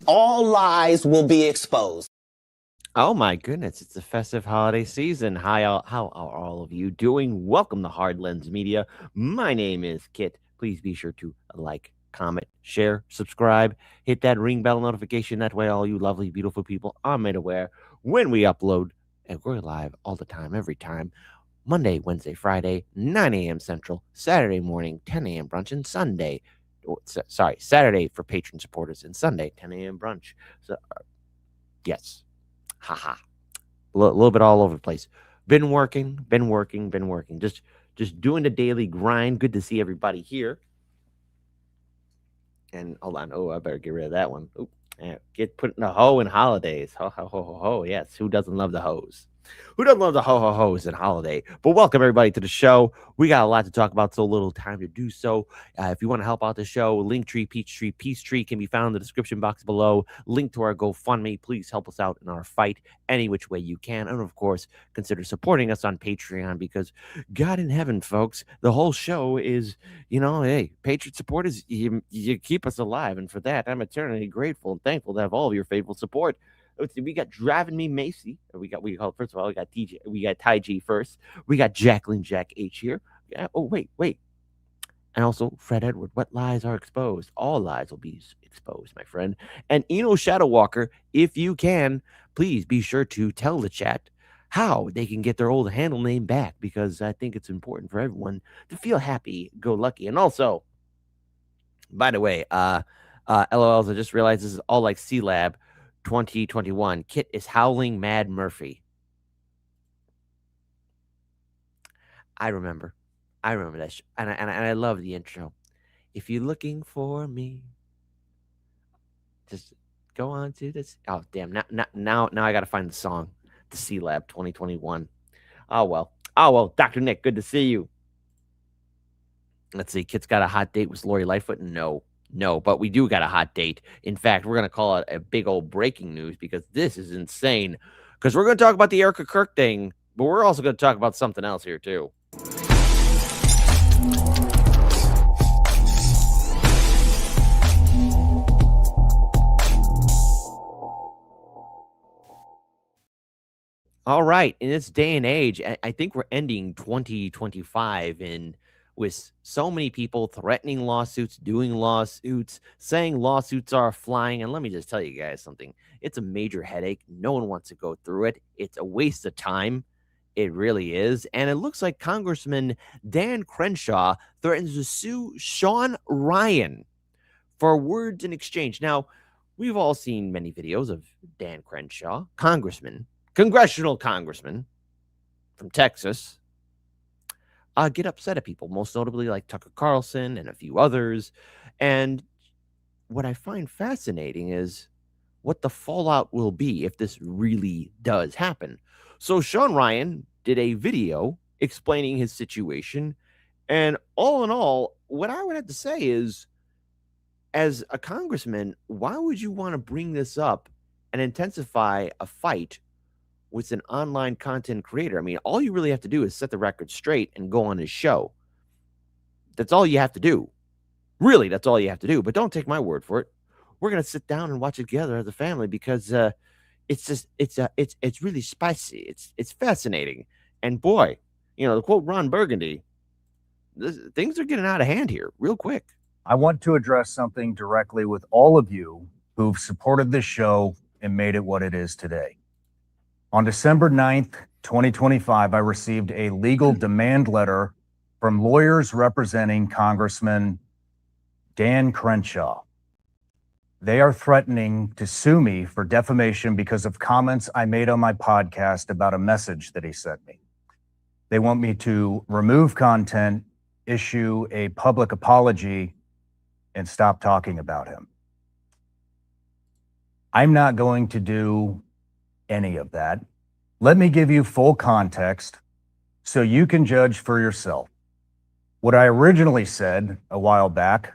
All lies will be exposed. Oh my goodness, it's the festive holiday season. How are all of you doing? Welcome to Hard Lens Media. My name is Kit. Please be sure to like, comment, share, subscribe, hit that ring bell notification. That way all you lovely, beautiful people are made aware when we upload, and we're live all the time, every time. Monday, Wednesday, Friday, 9 a.m. Central, Saturday morning, 10 a.m. brunch, and Sunday. Saturday for patron supporters and Sunday, 10 a.m. brunch. So, yes. Haha. A little bit all over the place. Been working. Just doing the daily grind. Good to see everybody here. And hold on. Oh, I better get rid of that one. Oh, yeah. Get putting the hoe in holidays. Ho, ho, ho, ho, ho. Yes. Who doesn't love the hoes? Who doesn't love the ho-ho-hos in holiday? But welcome, everybody, to the show. We got a lot to talk about, so little time to do so. If you want to help out the show, Linktree, Peachtree, Peachtree can be found in the description box below. Link to our GoFundMe. Please help us out in our fight any which way you can. And, of course, consider supporting us on Patreon because, God in heaven, folks, the whole show is, hey, Patriot supporters, you keep us alive. And for that, I'm eternally grateful and thankful to have all of your faithful support. Let's see, we got Driving Me Macy. We got first of all, we got Ty G first. We got Jacqueline Jack H here. Yeah, oh, wait. And also Fred Edward. What lies are exposed? All lies will be exposed, my friend. And Eno Shadow Walker, if you can, please be sure to tell the chat how they can get their old handle name back, because I think it's important for everyone to feel happy, go lucky. And also, by the way, LOLs, I just realized this is all like C-Lab 2021. Kit is Howling Mad Murphy. I remember that and I love the intro. If you're looking for me, just go on to this. Oh damn! Now I gotta find the song. The C Lab 2021. Oh well. Dr. Nick, good to see you. Let's see. Kit's got a hot date with Lori Lightfoot. No, but we do got a hot date. In fact, we're going to call it a big old breaking news because this is insane. Because we're going to talk about the Erika Kirk thing, but we're also going to talk about something else here, too. All right. In this day and age, I think we're ending 2025 with so many people threatening lawsuits, doing lawsuits, saying lawsuits are flying. And let me just tell you guys something. It's a major headache. No one wants to go through it. It's a waste of time. It really is. And it looks like Congressman Dan Crenshaw threatens to sue Shawn Ryan for words in exchange. Now, we've all seen many videos of Dan Crenshaw, congressional congressman from Texas, get upset at people, most notably like Tucker Carlson and a few others. And what I find fascinating is what the fallout will be if this really does happen. So Shawn Ryan did a video explaining his situation. And all in all, what I would have to say is, as a congressman, why would you want to bring this up and intensify a fight with an online content creator? I mean, all you really have to do is set the record straight and go on his show. That's all you have to do. Really, that's all you have to do. But don't take my word for it. We're going to sit down and watch it together as a family because it's really spicy. It's fascinating. And boy, to quote Ron Burgundy, things are getting out of hand here real quick. I want to address something directly with all of you who've supported this show and made it what it is today. On December 9th, 2025, I received a legal demand letter from lawyers representing Congressman Dan Crenshaw. They are threatening to sue me for defamation because of comments I made on my podcast about a message that he sent me. They want me to remove content, issue a public apology, and stop talking about him. I'm not going to do any of that. Let me give you full context so you can judge for yourself. What I originally said a while back,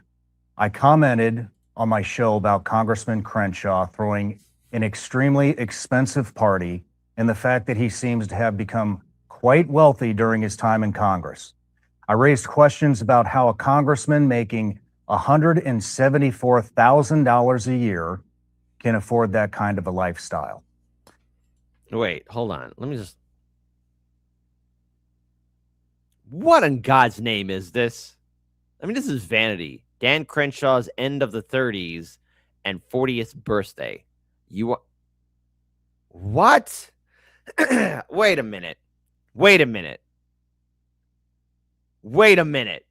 I commented on my show about Congressman Crenshaw throwing an extremely expensive party and the fact that he seems to have become quite wealthy during his time in Congress. I raised questions about how a congressman making $174,000 a year can afford that kind of a lifestyle. Wait, hold on. Let me just. What in God's name is this? I mean, this is vanity. Dan Crenshaw's end of the 30s and 40th birthday. You are. What? Wait a minute. Wait a minute. Wait a minute.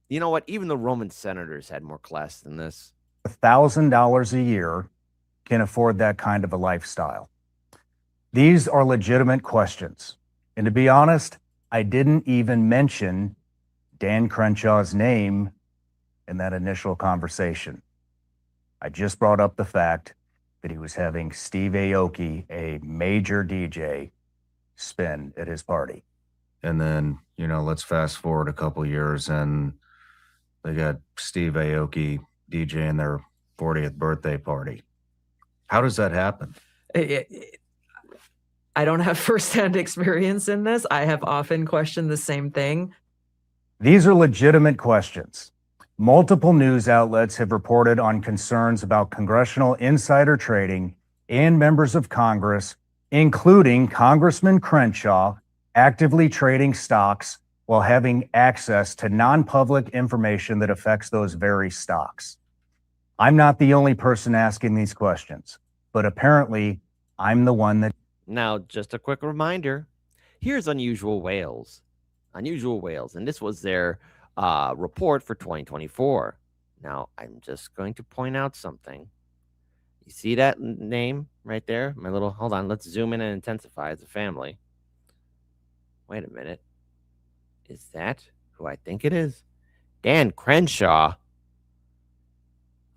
You know what? Even the Roman senators had more class than this. $1,000 a year can afford that kind of a lifestyle. These are legitimate questions. And to be honest, I didn't even mention Dan Crenshaw's name in that initial conversation. I just brought up the fact that he was having Steve Aoki, a major DJ, spin at his party. And then, let's fast forward a couple years and they got Steve Aoki DJing their 40th birthday party. How does that happen? I don't have firsthand experience in this. I have often questioned the same thing. These are legitimate questions. Multiple news outlets have reported on concerns about congressional insider trading and members of Congress, including Congressman Crenshaw, actively trading stocks while having access to non-public information that affects those very stocks. I'm not the only person asking these questions, but apparently I'm the one that... Now, just a quick reminder. Here's Unusual Whales. Unusual Whales, and this was their report for 2024. Now, I'm just going to point out something. You see that name right there? Hold on, let's zoom in and intensify as a family. Wait a minute. Is that who I think it is? Dan Crenshaw.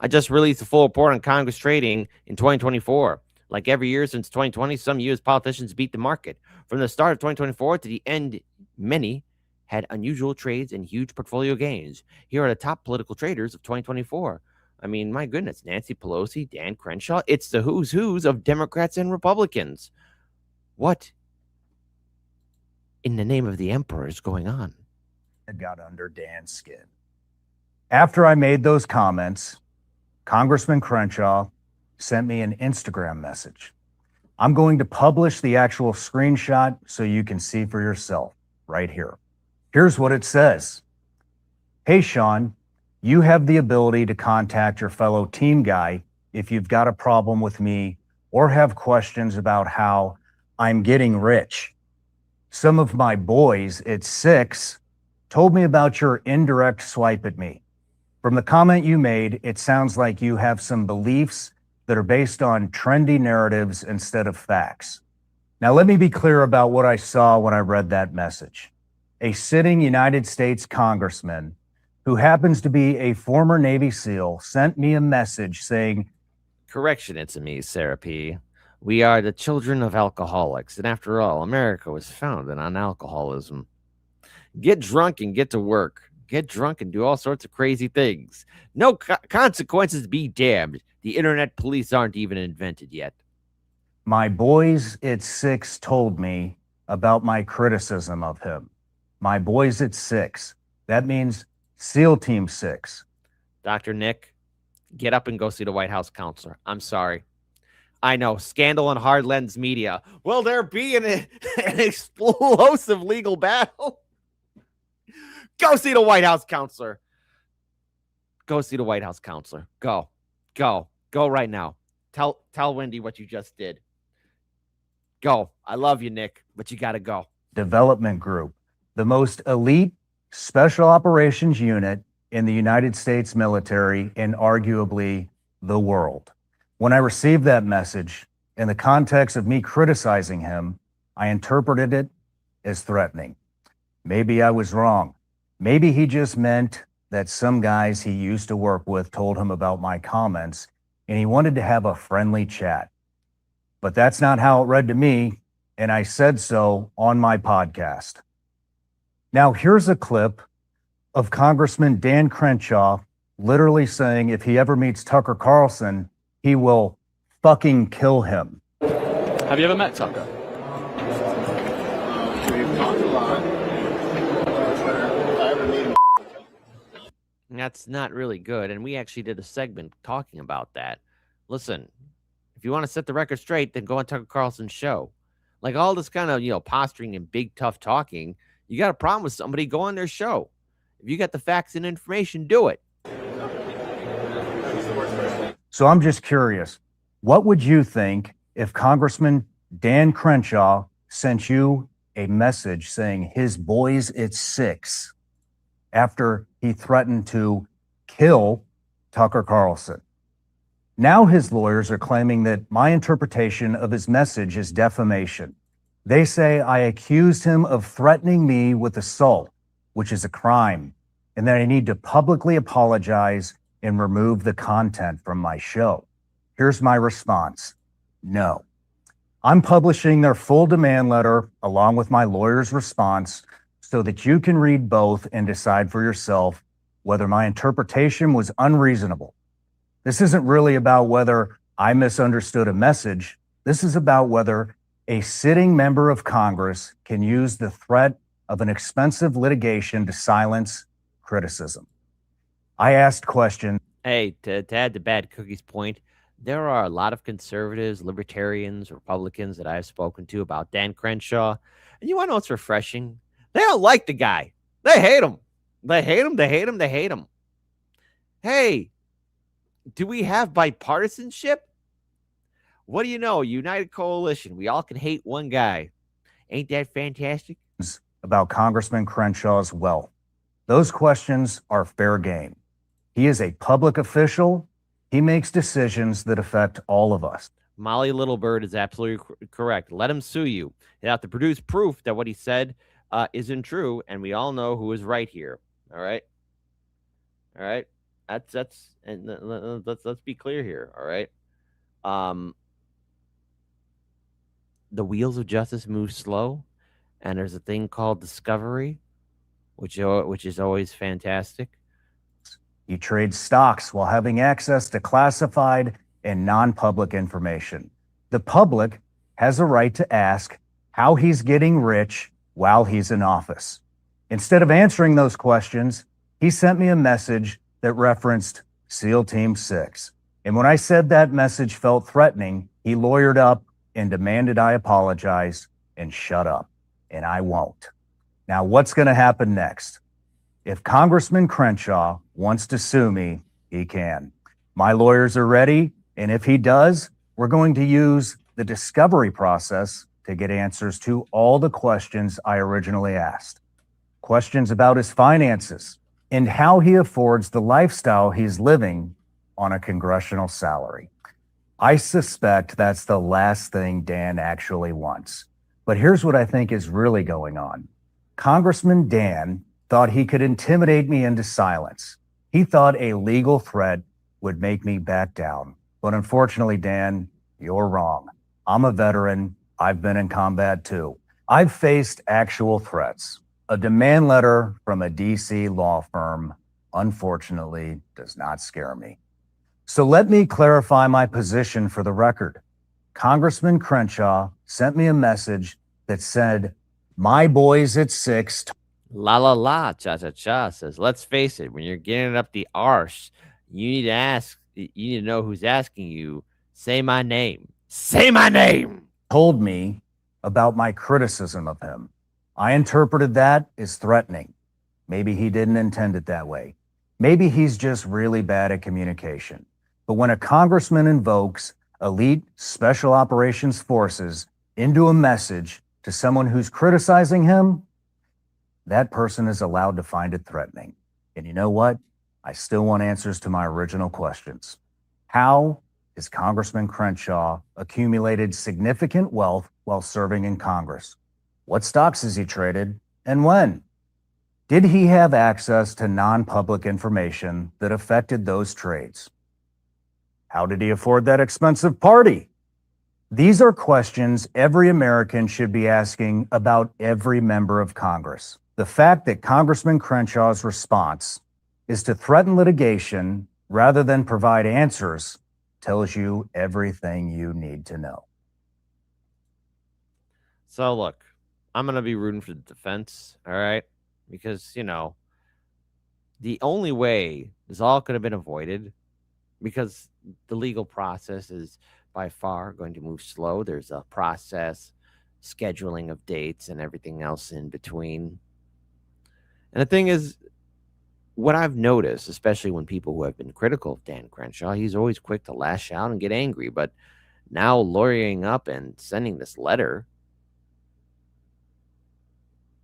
I just released a full report on Congress trading in 2024. Like every year since 2020, some U.S. politicians beat the market. From the start of 2024 to the end, many had unusual trades and huge portfolio gains. Here are the top political traders of 2024. I mean, my goodness, Nancy Pelosi, Dan Crenshaw. It's the who's who's of Democrats and Republicans. What in the name of the emperor is going on? It got under Dan's skin. After I made those comments, Congressman Crenshaw sent me an Instagram message. I'm going to publish the actual screenshot so you can see for yourself right here. Here's what it says. Hey, Shawn, you have the ability to contact your fellow team guy if you've got a problem with me or have questions about how I'm getting rich. Some of my boys at 6 told me about your indirect swipe at me. From the comment you made, it sounds like you have some beliefs that are based on trendy narratives instead of facts. Now, let me be clear about what I saw when I read that message. A sitting United States congressman who happens to be a former Navy SEAL sent me a message saying, Correction, it's me, Sarah P. We are the children of alcoholics, and after all, America was founded on alcoholism. Get drunk and get to work. Get drunk and do all sorts of crazy things. No consequences be damned. The internet police aren't even invented yet. my boys at 6 told me about my criticism of him. My boys at 6. That means SEAL Team 6. Dr. Nick, get up and go see the White House counselor. I'm sorry. I know, scandal on hard lens media. Will there be an explosive legal battle? Go see the White House counselor. Go see the White House counselor. Go right now. Tell Wendy what you just did. Go. I love you, Nick, but you got to go. Development Group, the most elite special operations unit in the United States military and arguably the world. When I received that message, in the context of me criticizing him, I interpreted it as threatening. Maybe I was wrong. Maybe he just meant that some guys he used to work with told him about my comments, and he wanted to have a friendly chat. But that's not how it read to me, and I said so on my podcast. Now, here's a clip of Congressman Dan Crenshaw literally saying if he ever meets Tucker Carlson, he will fucking kill him. Have you ever met Tucker? We've talked a lot. I haven't met him. That's not really good. And we actually did a segment talking about that. Listen, if you want to set the record straight, then go on Tucker Carlson's show. Like all this kind of, posturing and big, tough talking, you got a problem with somebody, go on their show. If you got the facts and information, do it. So I'm just curious, what would you think if Congressman Dan Crenshaw sent you a message saying his boys at 6 after he threatened to kill Tucker Carlson? Now his lawyers are claiming that my interpretation of his message is defamation. They say I accused him of threatening me with assault, which is a crime, and that I need to publicly apologize and remove the content from my show. Here's my response. No. I'm publishing their full demand letter along with my lawyer's response so that you can read both and decide for yourself whether my interpretation was unreasonable. This isn't really about whether I misunderstood a message. This is about whether a sitting member of Congress can use the threat of an expensive litigation to silence criticism. I asked questions. Hey, to add to Bad Cookie's point, there are a lot of conservatives, libertarians, Republicans that I've spoken to about Dan Crenshaw. And you want to know what's refreshing? They don't like the guy. They hate him. They hate him. They hate him. They hate him. Hey, do we have bipartisanship? What do you know? United coalition. We all can hate one guy. Ain't that fantastic? About Congressman Crenshaw's wealth. Those questions are fair game. He is a public official. He makes decisions that affect all of us. Molly Littlebird is absolutely correct. Let him sue you. You have to produce proof that what he said isn't true, and we all know who is right here. All right. All right. That's and let's be clear here. All right. The wheels of justice move slow, and there's a thing called discovery, which is always fantastic. He trades stocks while having access to classified and non-public information. The public has a right to ask how he's getting rich while he's in office. Instead of answering those questions, he sent me a message that referenced SEAL Team 6. And when I said that message felt threatening, he lawyered up and demanded I apologize and shut up. And I won't. Now, what's going to happen next? If Congressman Crenshaw wants to sue me, he can. My lawyers are ready, and if he does, we're going to use the discovery process to get answers to all the questions I originally asked. Questions about his finances and how he affords the lifestyle he's living on a congressional salary. I suspect that's the last thing Dan actually wants. But here's what I think is really going on. Congressman Dan thought he could intimidate me into silence. He thought a legal threat would make me back down. But unfortunately, Dan, you're wrong. I'm a veteran. I've been in combat too. I've faced actual threats. A demand letter from a DC law firm, unfortunately, does not scare me. So let me clarify my position for the record. Congressman Crenshaw sent me a message that said, my boys at 6. La la la, cha cha cha says, let's face it, when you're getting up the arse, you need to know who's asking you. Say my name. Say my name. Told me about my criticism of him. I interpreted that as threatening. Maybe he didn't intend it that way. Maybe he's just really bad at communication. But when a congressman invokes elite special operations forces into a message to someone who's criticizing him, that person is allowed to find it threatening. And you know what? I still want answers to my original questions. How has Congressman Crenshaw accumulated significant wealth while serving in Congress? What stocks has he traded and when? Did he have access to non-public information that affected those trades? How did he afford that expensive party? These are questions every American should be asking about every member of Congress. The fact that Congressman Crenshaw's response is to threaten litigation rather than provide answers tells you everything you need to know. So look, I'm going to be rooting for the defense, all right? Because, you know, the only way this all could have been avoided, because the legal process is by far going to move slow. There's a process, scheduling of dates, and everything else in between. And the thing is, what I've noticed, especially when people who have been critical of Dan Crenshaw, he's always quick to lash out and get angry. But now lawyering up and sending this letter,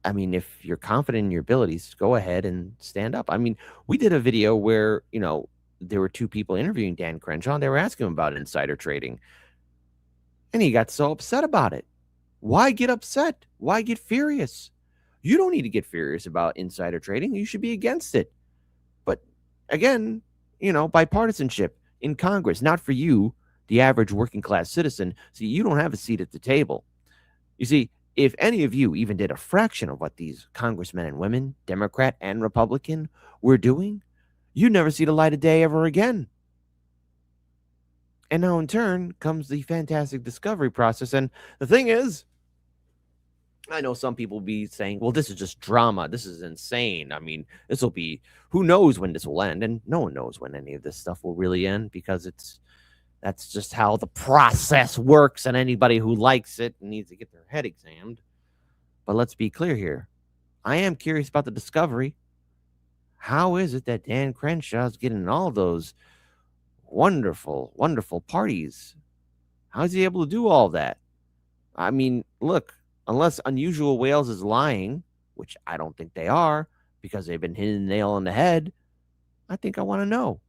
I mean, if you're confident in your abilities, go ahead and stand up. I mean, we did a video where, you know, there were two people interviewing Dan Crenshaw, and they were asking him about insider trading. And he got so upset about it. Why get upset? Why get furious? You don't need to get furious about insider trading. You should be against it. But again, you know, bipartisanship in Congress, not for you, the average working class citizen. See, you don't have a seat at the table. You see, if any of you even did a fraction of what these congressmen and women, Democrat and Republican, were doing, you'd never see the light of day ever again. And now in turn comes the fantastic discovery process. And the thing is, I know some people will be saying, well, this is just drama. This is insane. I mean, this will be, who knows when this will end? And no one knows when any of this stuff will really end, because that's just how the process works. And anybody who likes it needs to get their head examined. But let's be clear here. I am curious about the discovery. How is it that Dan Crenshaw is getting all those wonderful, wonderful parties? How is he able to do all that? I mean, look, unless Unusual Whales is lying, which I don't think they are, because they've been hitting the nail on the head, I think I want to know.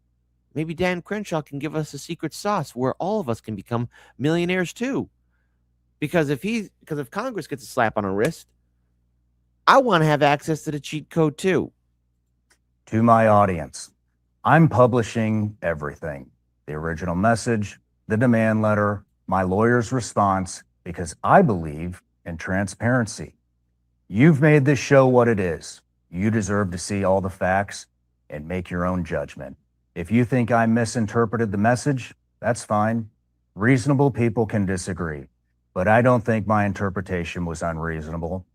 Maybe Dan Crenshaw can give us a secret sauce where all of us can become millionaires too. Because if Congress gets a slap on the wrist, I want to have access to the cheat code too. To my audience, I'm publishing everything. The original message, the demand letter, my lawyer's response, because I believe in transparency. You've made this show what it is. You deserve to see all the facts and make your own judgment. If you think I misinterpreted the message, that's fine. Reasonable people can disagree, but I don't think my interpretation was unreasonable.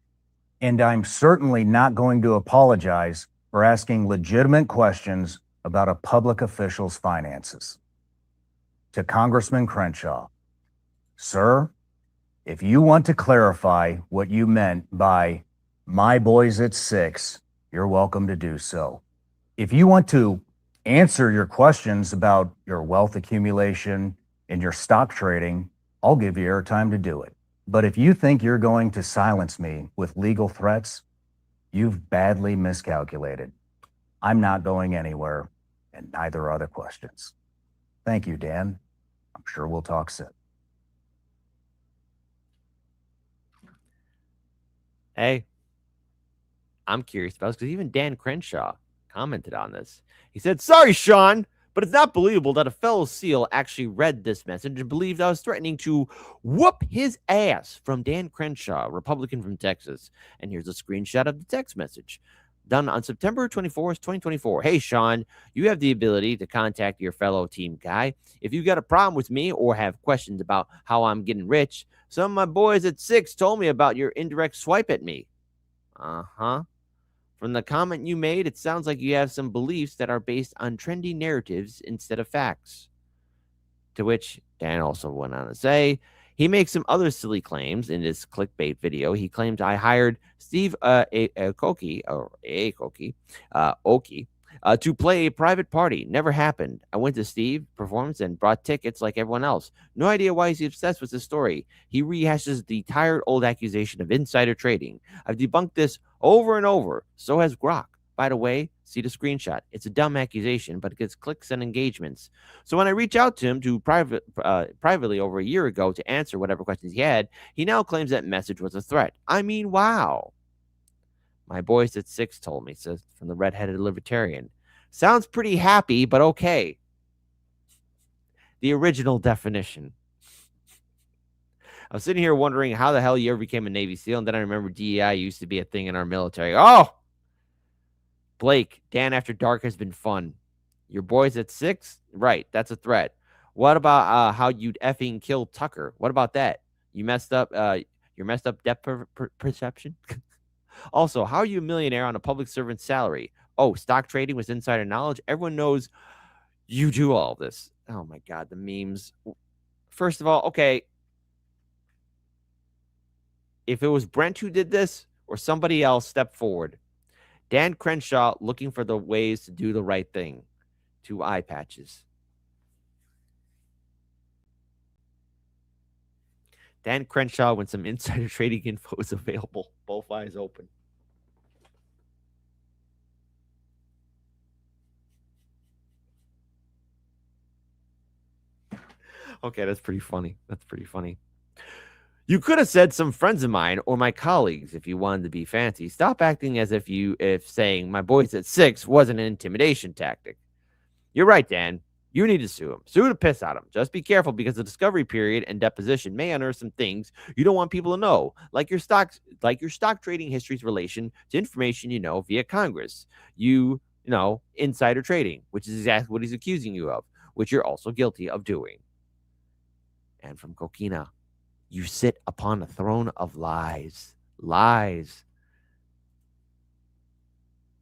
And I'm certainly not going to apologize for asking legitimate questions about a public official's finances. To Congressman Crenshaw, sir, if you want to clarify what you meant by my boys at 6, you're welcome to do so. If you want to answer your questions about your wealth accumulation and your stock trading, I'll give you airtime to do it. But if you think you're going to silence me with legal threats, you've badly miscalculated. I'm not going anywhere, and neither are the questions. Thank you, Dan. I'm sure we'll talk soon. Hey, I'm curious about this because even Dan Crenshaw commented on this. He said, "Sorry, Shawn, but it's not believable that a fellow SEAL actually read this message and believed I was threatening to whoop his ass." From Dan Crenshaw, Republican from Texas. And here's a screenshot of the text message done on September 24th, 2024. "Hey, Shawn, you have the ability to contact your fellow team guy. If you got a problem with me or have questions about how I'm getting rich, some of my boys at 6 told me about your indirect swipe at me." Uh-huh. From the comment you made, it sounds like you have some beliefs that are based on trendy narratives instead of facts. To which Dan also went on to say, he makes some other silly claims in this clickbait video. He claims I hired Steve Aoki to play a private party. Never happened. I went to Steve's performance and brought tickets like everyone else. No idea why he's obsessed with this story. He rehashes the tired old accusation of insider trading. I've debunked this over and over. So has Grok. By the way, see the screenshot. It's a dumb accusation, but it gets clicks and engagements. So when I reach out to him privately over a year ago to answer whatever questions he had, he now claims that message was a threat. I mean, wow. My boys at 6 told me, says from the redheaded libertarian. Sounds pretty happy, but okay. The original definition. I was sitting here wondering how the hell you ever became a Navy SEAL, and then I remember DEI used to be a thing in our military. Oh! Blake, Dan After Dark has been fun. Your boys at 6? Right, that's a threat. What about how you'd effing kill Tucker? What about that? You messed up your messed up depth perception? Also, how are you a millionaire on a public servant's salary? Oh, stock trading was insider knowledge. Everyone knows you do all this. Oh my God, the memes. First of all, okay. If it was Brent who did this or somebody else, step forward. Dan Crenshaw looking for the ways to do the right thing. 2 eye patches. Dan Crenshaw when some insider trading info is available. Both eyes open. Okay, that's pretty funny. That's pretty funny. You could have said some friends of mine or my colleagues if you wanted to be fancy. Stop acting as if saying my boys at 6 wasn't an intimidation tactic. You're right, Dan. You need to sue him. Sue the piss out of him. Just be careful because the discovery period and deposition may unearth some things you don't want people to know, like your stock trading history's relation to information you know via Congress. You know, insider trading, which is exactly what he's accusing you of, which you're also guilty of doing. And from Coquina, you sit upon a throne of lies. Lies.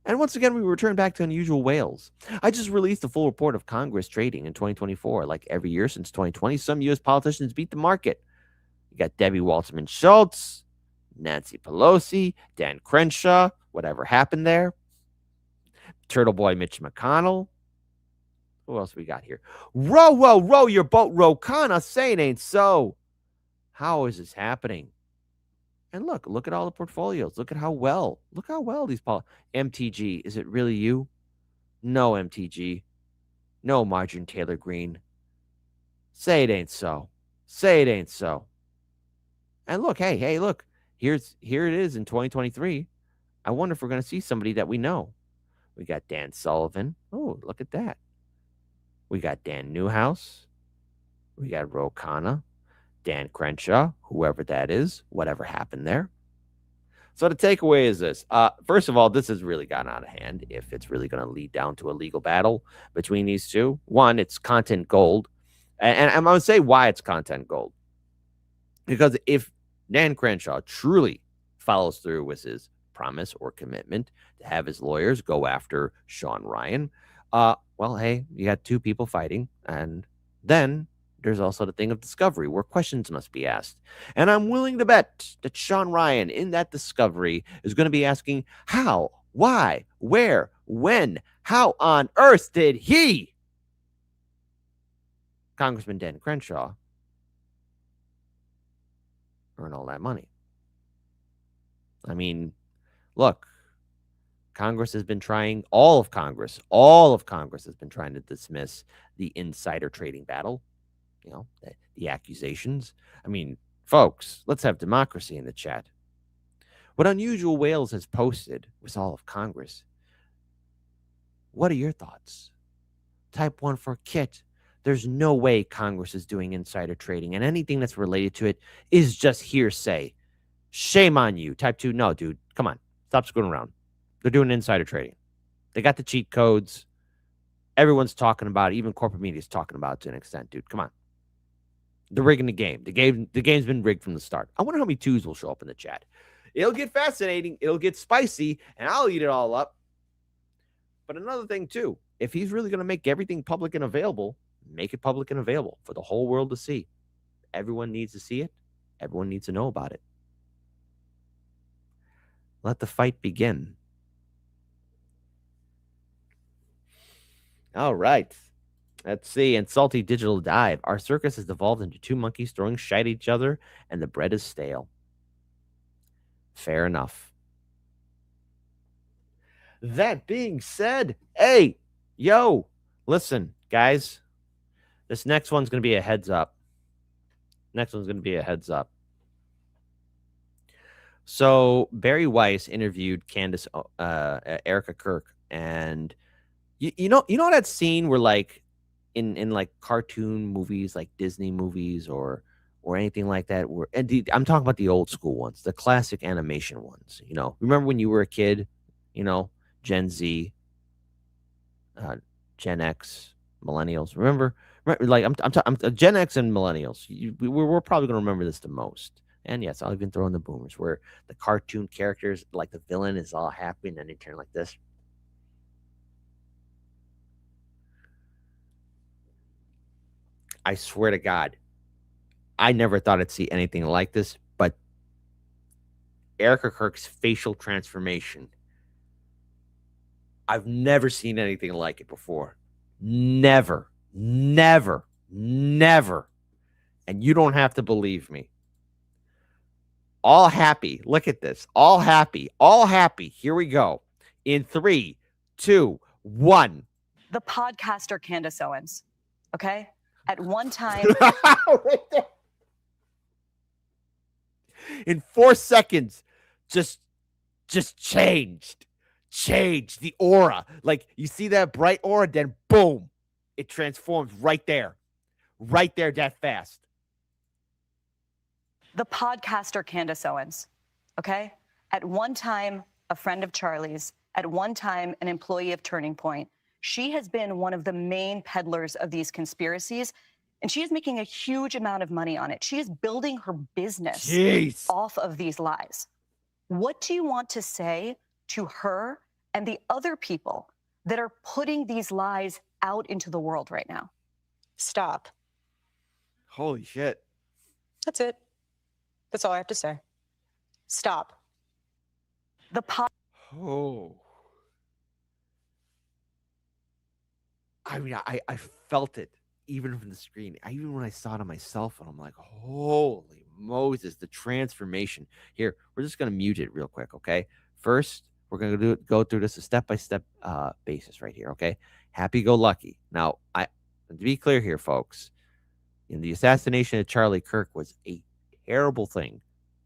And once again, we return back to unusual whales. I just released a full report of Congress trading in 2024. Like every year since 2020, some U.S. politicians beat the market. You got Debbie Wasserman Schultz, Nancy Pelosi, Dan Crenshaw, whatever happened there. Turtle Boy Mitch McConnell. Who else we got here? Row your boat, Rokana. Say it ain't so. How is this happening? And look at all the portfolios. Look how well these MTG. Is it really you? No, MTG. No, Marjorie Taylor Greene. Say it ain't so. Say it ain't so. And look, hey, look. Here it is in 2023. I wonder if we're going to see somebody that we know. We got Dan Sullivan. Oh, look at that. We got Dan Newhouse. We got Ro Khanna. Dan Crenshaw, whoever that is, whatever happened there. So the takeaway is this. First of all, this has really gotten out of hand if it's really going to lead down to a legal battle between these two. One, it's content gold. And I'm going to say why it's content gold. Because if Dan Crenshaw truly follows through with his promise or commitment to have his lawyers go after Shawn Ryan, well, hey, you got 2 people fighting. And then there's also the thing of discovery where questions must be asked. And I'm willing to bet that Shawn Ryan in that discovery is going to be asking how, why, where, when, how on earth did he, Congressman Dan Crenshaw, earn all that money? I mean, look, Congress has been trying, all of Congress has been trying to dismiss the insider trading battle. You know, the accusations. I mean, folks, let's have democracy in the chat. What Unusual Whales has posted was all of Congress. What are your thoughts? Type 1 for Kit. There's no way Congress is doing insider trading, and anything that's related to it is just hearsay. Shame on you. Type 2, no, dude. Come on. Stop screwing around. They're doing insider trading. They got the cheat codes. Everyone's talking about it. Even corporate media is talking about it to an extent, dude. Come on. They're rigging the game. The game's been rigged from the start. I wonder how many 2s will show up in the chat. It'll get fascinating. It'll get spicy, and I'll eat it all up. But another thing, too, if he's really going to make everything public and available, make it public and available for the whole world to see. Everyone needs to see it. Everyone needs to know about it. Let the fight begin. All right. Let's see. And Salty Digital Dive. Our circus has devolved into 2 monkeys throwing shite at each other, and the bread is stale. Fair enough. That being said, hey, yo, listen, guys. This next one's going to be a heads up. So Beri Weiss interviewed Erika Kirk, and you know that scene where like in like cartoon movies, like Disney movies or anything like that, where I'm talking about the old school ones, the classic animation ones. You know, remember when you were a kid? You know, Gen Z, Gen X, millennials. Remember, like I'm Gen X and millennials. We're probably gonna remember this the most. And yes, I'll even throw in the boomers, where the cartoon characters, like the villain, is all happy, and then they turn like this. I swear to God, I never thought I'd see anything like this, but Erika Kirk's facial transformation, I've never seen anything like it before. Never, never, never. And you don't have to believe me. All happy. Look at this. All happy. All happy. Here we go. In 3, 2, 1. The podcaster Candace Owens. Okay? At one time. Right there. In 4 seconds, just changed. Changed the aura. Like you see that bright aura, then boom, it transforms right there. Right there, that fast. The podcaster Candace Owens, okay? At one time, a friend of Charlie's, at one time, an employee of Turning Point. She has been one of the main peddlers of these conspiracies, and she is making a huge amount of money on it. She is building her business off of these lies. What do you want to say to her and the other people that are putting these lies out into the world right now? Stop. Holy shit. That's it. That's all I have to say. Stop. Oh. I mean, I felt it even from the screen. Even when I saw it on my cell phone, I'm like, holy Moses, the transformation. Here, we're just going to mute it real quick, okay? First, we're going to go through this a step-by-step basis right here, okay? Happy-go-lucky. Now, to be clear here, folks, the assassination of Charlie Kirk was a terrible thing,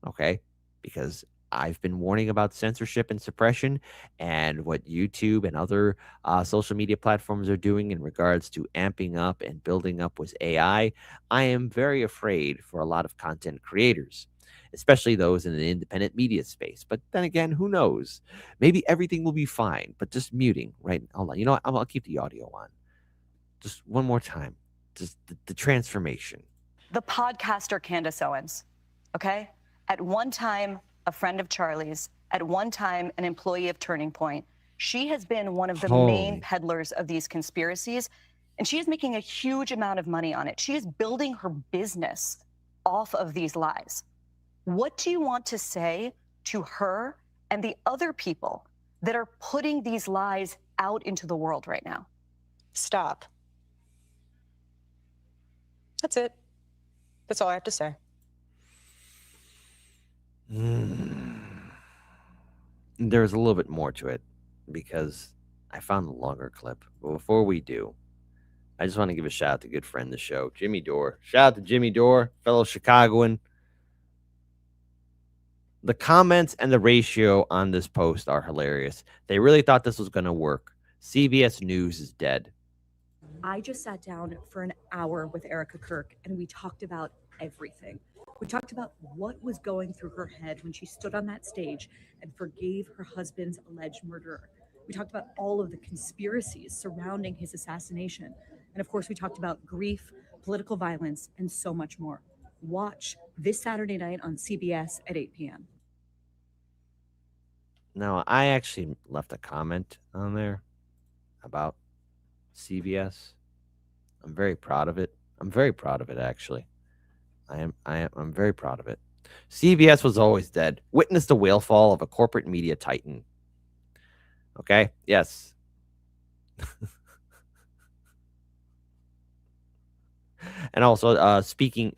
okay? Because I've been warning about censorship and suppression and what YouTube and other social media platforms are doing in regards to amping up and building up with AI. I am very afraid for a lot of content creators, especially those in the independent media space. But then again, who knows? Maybe everything will be fine, but just muting, right? Hold on. You know what? I'll keep the audio on. Just one more time. Just the transformation. The podcaster Candace Owens, okay? At one time, a friend of Charlie's, at one time, an employee of Turning Point. She has been one of the main peddlers of these conspiracies, and she is making a huge amount of money on it. She is building her business off of these lies. What do you want to say to her and the other people that are putting these lies out into the world right now? Stop. That's it. That's all I have to say. There's a little bit more to it because I found the longer clip. But before we do, I just want to give a shout out to good friend of the show, Jimmy Dore. Shout out to Jimmy Dore, fellow Chicagoan. The comments and the ratio on this post are hilarious. They really thought this was going to work. CBS News is dead. I just sat down for an hour with Erika Kirk and we talked about everything. We talked about what was going through her head when she stood on that stage and forgave her husband's alleged murderer. We talked about all of the conspiracies surrounding his assassination. And of course, we talked about grief, political violence, and so much more. Watch this Saturday night on CBS at 8 p.m. Now, I actually left a comment on there about CBS. I'm very proud of it. I'm very proud of it, actually. I'm very proud of it. CBS was always dead. Witness the whale fall of a corporate media titan. Okay? Yes. And also, speaking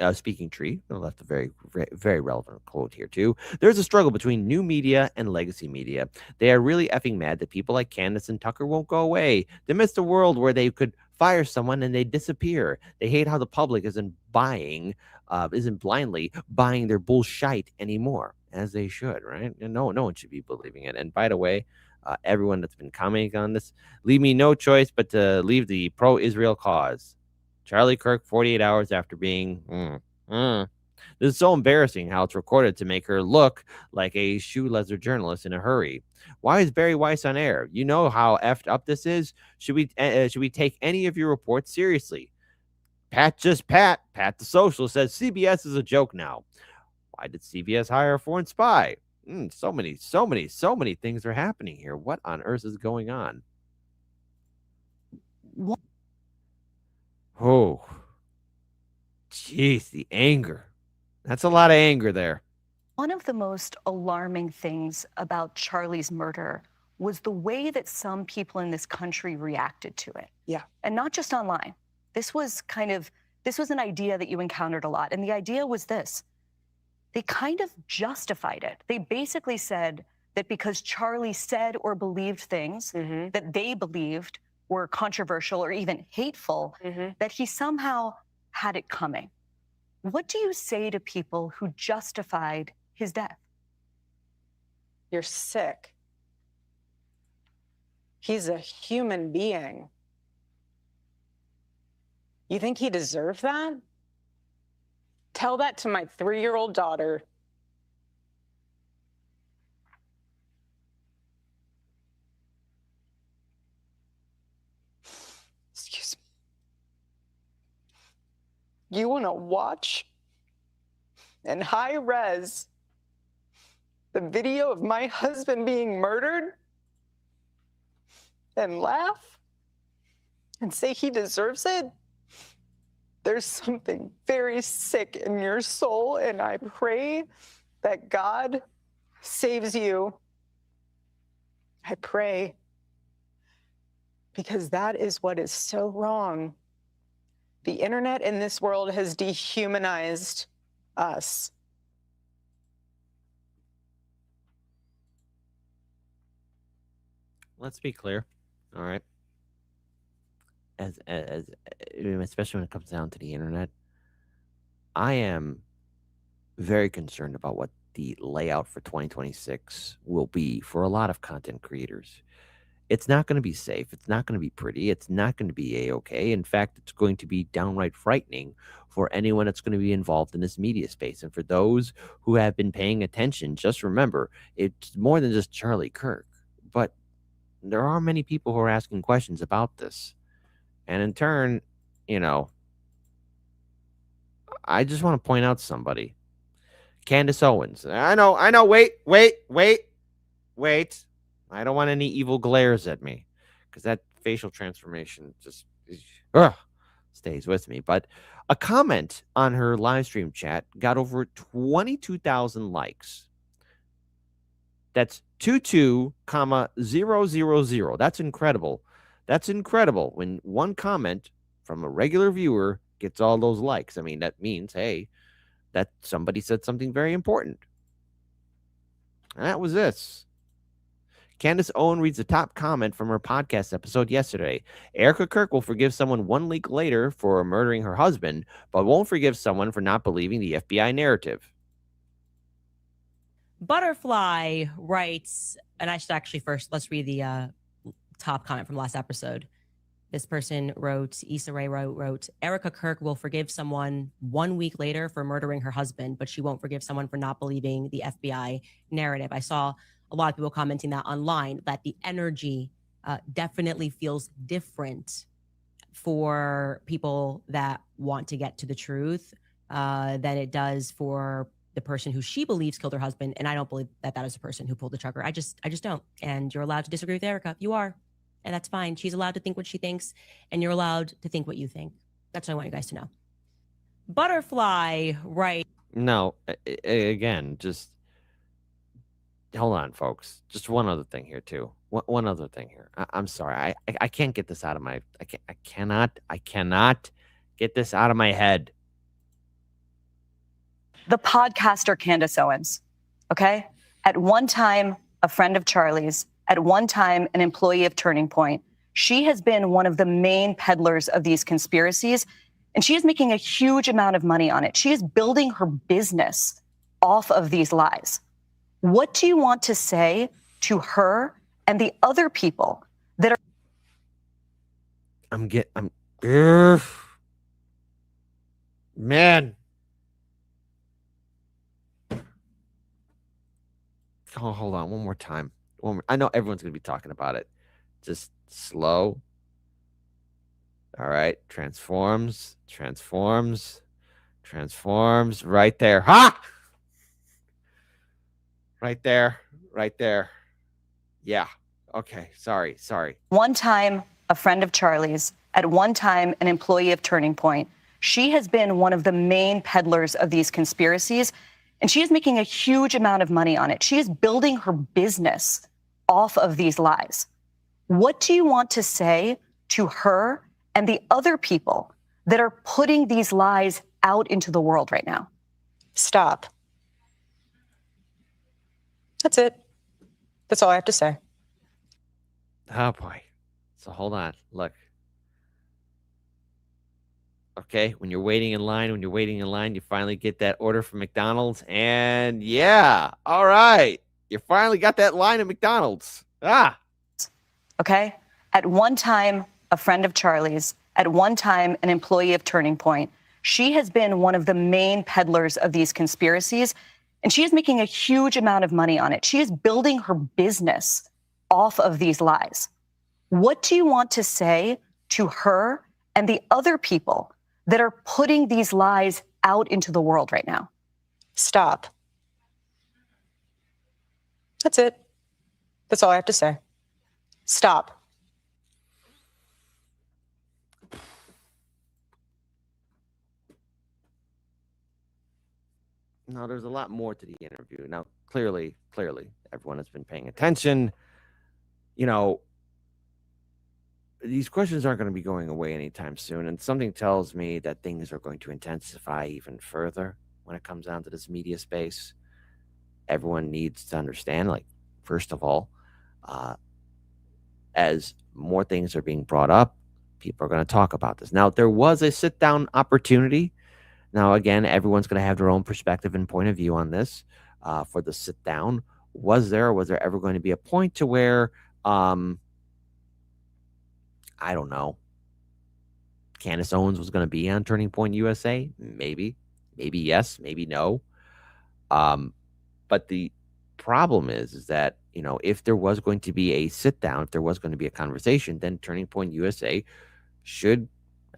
tree, I left a very, very, very relevant quote here too. There's a struggle between new media and legacy media. They are really effing mad that people like Candace and Tucker won't go away. They missed a world where they could fire someone and they disappear. They hate how the public isn't blindly buying their bullshit anymore, as they should, right? And no one should be believing it. And by the way, everyone that's been commenting on this, leave me no choice but to leave the pro-Israel cause. Charlie Kirk, 48 hours after being This is so embarrassing how it's recorded to make her look like a shoe leather journalist in a hurry. Why is Beri Weiss on air? You know how effed up this is. Should we take any of your reports seriously? Pat the social says CBS is a joke now. Why did CBS hire a foreign spy? So many things are happening here. What on earth is going on? Oh, jeez, the anger. That's a lot of anger there. One of the most alarming things about Charlie's murder was the way that some people in this country reacted to it. Yeah. And not just online. This was an idea that you encountered a lot. And the idea was this. They kind of justified it. They basically said that because Charlie said or believed things that they believed were controversial or even hateful, that he somehow had it coming. What do you say to people who justified his death? You're sick. He's a human being. You think he deserved that? Tell that to my 3-year-old daughter. Excuse me. You want to watch in high res the video of my husband being murdered and laugh and say he deserves it? There's something very sick in your soul, and I pray that God saves you. I pray, because that is what is so wrong. The internet in this world has dehumanized us. Let's be clear, all right? As especially when it comes down to the internet, I am very concerned about what the layout for 2026 will be for a lot of content creators. It's not going to be safe. It's not going to be pretty. It's not going to be a-okay. In fact, it's going to be downright frightening for anyone that's going to be involved in this media space. And for those who have been paying attention, just remember, it's more than just Charlie Kirk. But there are many people who are asking questions about this. And in turn, I just want to point out somebody. Candace Owens. I know. Wait. I don't want any evil glares at me, because that facial transformation just stays with me. But a comment on her live stream chat got over 22,000 likes. That's 22,000. That's incredible. That's incredible when one comment from a regular viewer gets all those likes. I mean, that means, hey, that somebody said something very important. And that was this. Candace Owen reads the top comment from her podcast episode yesterday. Erika Kirk will forgive someone 1 week later for murdering her husband, but won't forgive someone for not believing the FBI narrative. Butterfly writes, and I should actually first, let's read the top comment from last episode. This person wrote, Issa Rae wrote, Erika Kirk will forgive someone 1 week later for murdering her husband, but she won't forgive someone for not believing the FBI narrative. I saw a lot of people commenting that online, that the energy definitely feels different for people that want to get to the truth than it does for the person who she believes killed her husband. And I don't believe that that is the person who pulled the trigger. I just don't. And you're allowed to disagree with Erika. You are. And that's fine. She's allowed to think what she thinks, and you're allowed to think what you think. That's what I want you guys to know. Butterfly, right? No, again, just hold on, folks. Just one other thing here, too. One other thing here. I'm sorry. I can't get this out of my. I cannot get this out of my head. The podcaster Candace Owens, okay? At one time, a friend of Charlie's, at one time, an employee of Turning Point. She has been one of the main peddlers of these conspiracies, and she is making a huge amount of money on it. She is building her business off of these lies. What do you want to say to her and the other people that are... Man. Oh, hold on. One more time. I know everyone's going to be talking about it. Just slow. All right. Transforms. Right there. Ha! Right there. Yeah. Okay. Sorry. One time a friend of Charlie's, at one time an employee of Turning Point. She has been one of the main peddlers of these conspiracies, and she is making a huge amount of money on it. She is building her business off of these lies. What do you want to say to her and the other people that are putting these lies out into the world right now? Stop. That's it. That's all I have to say. Oh, boy. So hold on. Look. Okay, when you're waiting in line, you finally get that order from McDonald's. And yeah, all right. You finally got that line at McDonald's. Okay? At one time, a friend of Charlie's, at one time, an employee of Turning Point. She has been one of the main peddlers of these conspiracies, and she is making a huge amount of money on it. She is building her business off of these lies. What do you want to say to her and the other people that are putting these lies out into the world right now? Stop. That's it. That's all I have to say. Stop. Now, there's a lot more to the interview. Now, clearly, everyone has been paying attention. You know, these questions aren't going to be going away anytime soon, and something tells me that things are going to intensify even further when it comes down to this media space. Everyone needs to understand, like, first of all, as more things are being brought up, people are going to talk about this. Now, there was a sit-down opportunity. Now, again, everyone's going to have their own perspective and point of view on this for the sit-down. Was there ever going to be a point to where, I don't know, Candace Owens was going to be on Turning Point USA? Maybe yes, maybe no. But the problem is that, you know, if there was going to be a sit down, if there was going to be a conversation, then Turning Point USA should,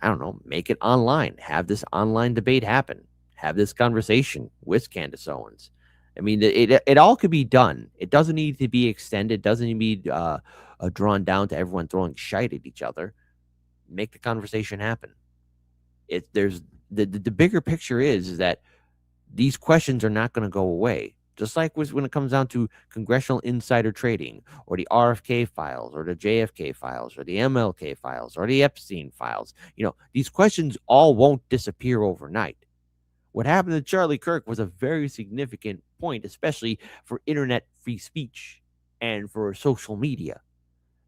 I don't know, make it online, have this online debate happen, have this conversation with Candace Owens. I mean, it all could be done. It doesn't need to be extended, doesn't need to be drawn down to everyone throwing shite at each other. Make the conversation happen. There's the bigger picture is that these questions are not going to go away. Just like when it comes down to congressional insider trading, or the RFK files, or the JFK files, or the MLK files, or the Epstein files. You know, these questions all won't disappear overnight. What happened to Charlie Kirk was a very significant point, especially for internet free speech and for social media,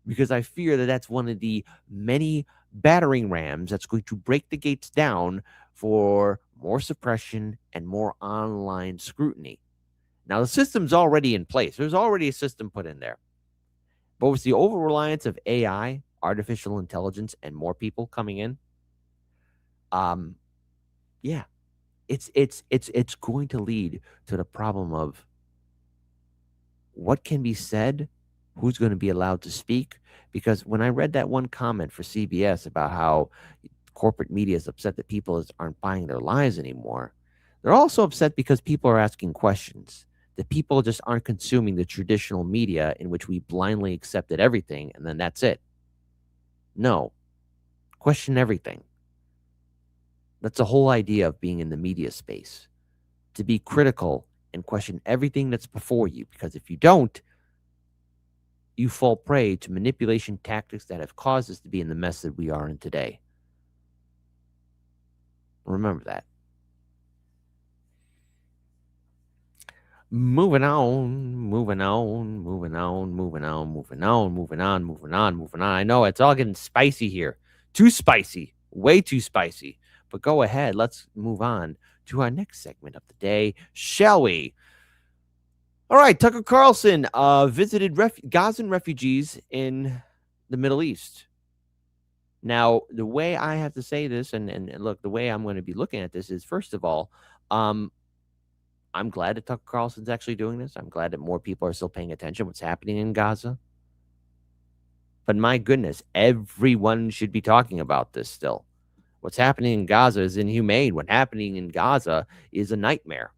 because I fear that that's one of the many battering rams that's going to break the gates down for more suppression and more online scrutiny. Now, the system's already in place. There's already a system put in there. But with the over-reliance of AI, artificial intelligence, and more people coming in, yeah, it's going to lead to the problem of what can be said, who's going to be allowed to speak. Because when I read that one comment for CBS about how corporate media is upset that people aren't buying their lies anymore, they're also upset because people are asking questions. That people just aren't consuming the traditional media in which we blindly accepted everything and then that's it. No. Question everything. That's the whole idea of being in the media space. To be critical and question everything that's before you. Because if you don't, you fall prey to manipulation tactics that have caused us to be in the mess that we are in today. Remember that. Moving on. I know it's all getting spicy here. Too spicy. Way too spicy. But go ahead. Let's move on to our next segment of the day, shall we? All right. Tucker Carlson visited Gazan refugees in the Middle East. Now, the way I have to say this, and look, the way I'm going to be looking at this is, first of all, I'm glad that Tucker Carlson's actually doing this. I'm glad that more people are still paying attention to what's happening in Gaza. But my goodness, everyone should be talking about this still. What's happening in Gaza is inhumane. What's happening in Gaza is a nightmare.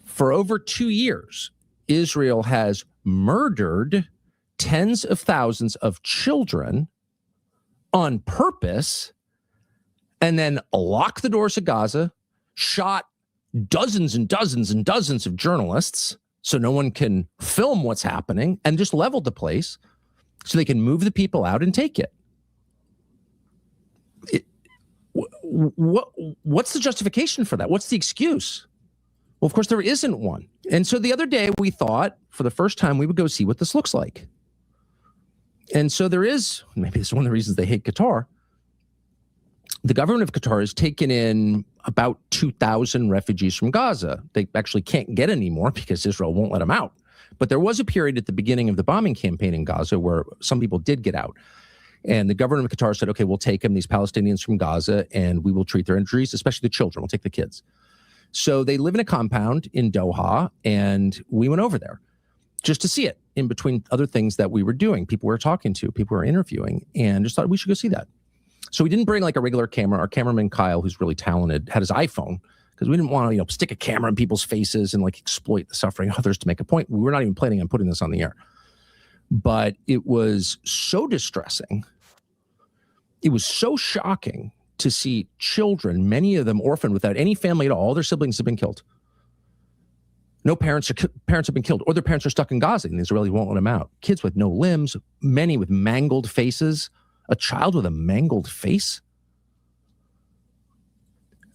For over 2 years, Israel has murdered tens of thousands of children on purpose, and then locked the doors of Gaza, shot dozens and dozens and dozens of journalists so no one can film what's happening, and just leveled the place so they can move the people out and take it. What's the justification for that? What's the excuse? Well, of course, there isn't one. And so the other day we thought for the first time we would go see what this looks like. And so there is, maybe it's one of the reasons they hate Qatar. The government of Qatar has taken in about 2,000 refugees from Gaza. They actually can't get any more because Israel won't let them out. But there was a period at the beginning of the bombing campaign in Gaza where some people did get out. And the government of Qatar said, okay, we'll take them, these Palestinians from Gaza, and we will treat their injuries, especially the children. We'll take the kids. So they live in a compound in Doha, and we went over there just to see it in between other things that we were doing. People we were talking to, people we were interviewing, and just thought we should go see that. So we didn't bring like a regular camera. Our cameraman, Kyle, who's really talented, had his iPhone because we didn't want to, stick a camera in people's faces and like exploit the suffering of others to make a point. We were not even planning on putting this on the air. But it was so distressing. It was so shocking to see children, many of them orphaned without any family at all. All their siblings have been killed. No parents have been killed, or their parents are stuck in Gaza and the Israelis won't let them out. Kids with no limbs, many with mangled faces. A child with a mangled face.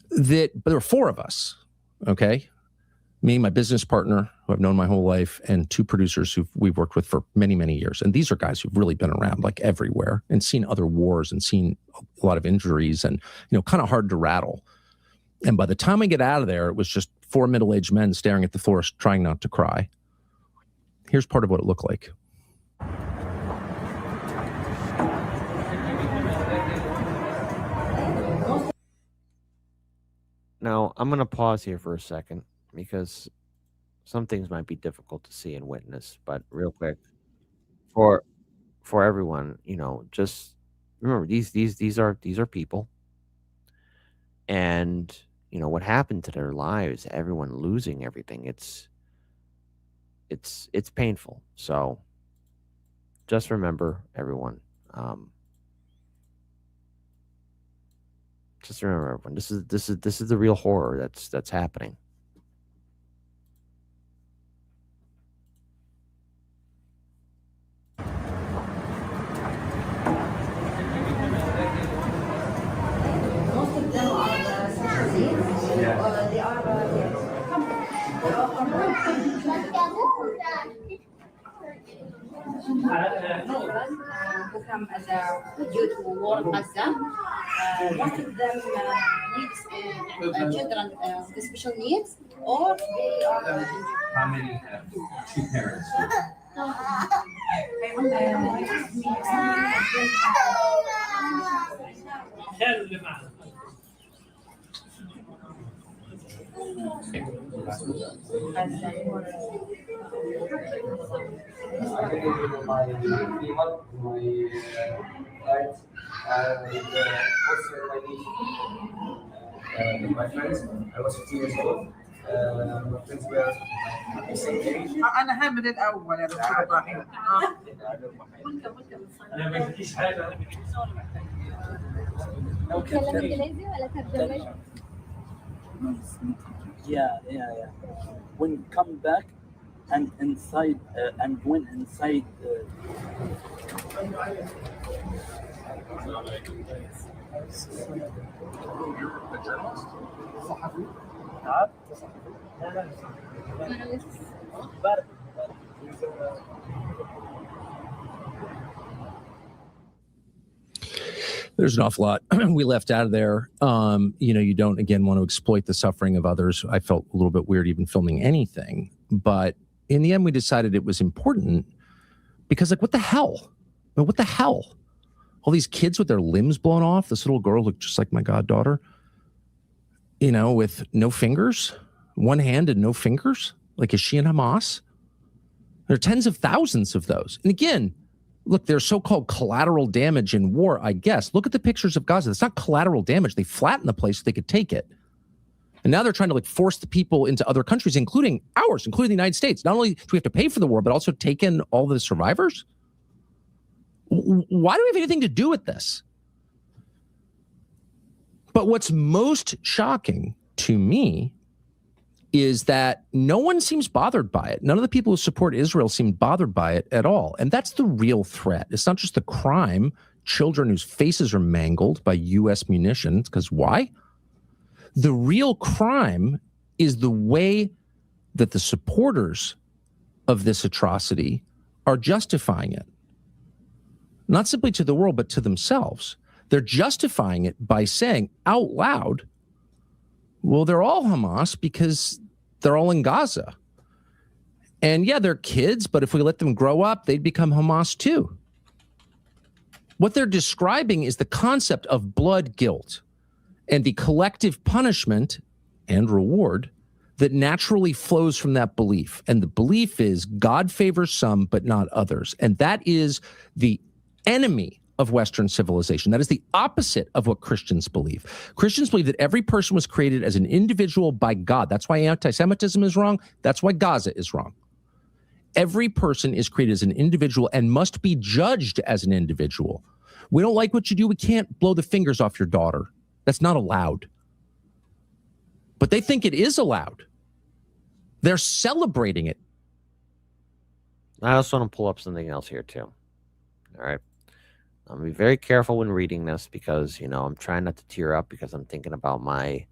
But there were 4 of us, okay? Me, my business partner, who I've known my whole life, and 2 producers who we've worked with for many, many years. And these are guys who've really been around like everywhere and seen other wars and seen a lot of injuries and, kind of hard to rattle. And by the time we get out of there, it was just 4 middle-aged men staring at the floor, trying not to cry. Here's part of what it looked like. Now, I'm going to pause here for a second because some things might be difficult to see and witness, but real quick, for everyone, just remember these are people, and what happened to their lives, everyone losing everything. It's painful. So just remember, everyone. Just remember, everyone. This is the real horror that's happening. Most of them are they are who come as due to war in Gaza. Most of them need children with special needs, or they are. How many have 2 parents? My friends, I was 15 years old. My friends were the same age. أنا حامل الأول يا دكتور إبراهيم. أنا ما بديش حاجة. تتكلم إنجليزي ولا ترجمة؟ Yeah. When come back and inside and when inside. You're a journalist? There's an awful lot we left out of there. You don't, again, want to exploit the suffering of others. I felt a little bit weird even filming anything. But in the end, we decided it was important because, like, what the hell? I mean, what the hell? All these kids with their limbs blown off. This little girl looked just like my goddaughter, with no fingers, one hand and no fingers. Like, is she in Hamas? There are tens of thousands of those. And again, look, there's so-called collateral damage in war, I guess. Look at the pictures of Gaza. It's not collateral damage. They flattened the place so they could take it. And now they're trying to force the people into other countries, including ours, including the United States. Not only do we have to pay for the war, but also take in all the survivors? Why do we have anything to do with this? But what's most shocking to me is that no one seems bothered by it. None of the people who support Israel seem bothered by it at all. And that's the real threat. It's not just the crime, children whose faces are mangled by U.S. munitions, because why? The real crime is the way that the supporters of this atrocity are justifying it. Not simply to the world, but to themselves. They're justifying it by saying out loud, well, they're all Hamas because they're all in Gaza. And yeah, they're kids, but if we let them grow up, they'd become Hamas too. What they're describing is the concept of blood guilt and the collective punishment and reward that naturally flows from that belief. And the belief is God favors some, but not others. And that is the enemy of Western civilization. That is the opposite of what Christians believe. Christians believe that every person was created as an individual by God. That's why anti-Semitism is wrong. That's why Gaza is wrong. Every person is created as an individual and must be judged as an individual. We don't like what you do. We can't blow the fingers off your daughter. That's not allowed. But they think it is allowed. They're celebrating it. I also want to pull up something else here too. All right. I'm be very careful when reading this because, I'm trying not to tear up because I'm thinking about my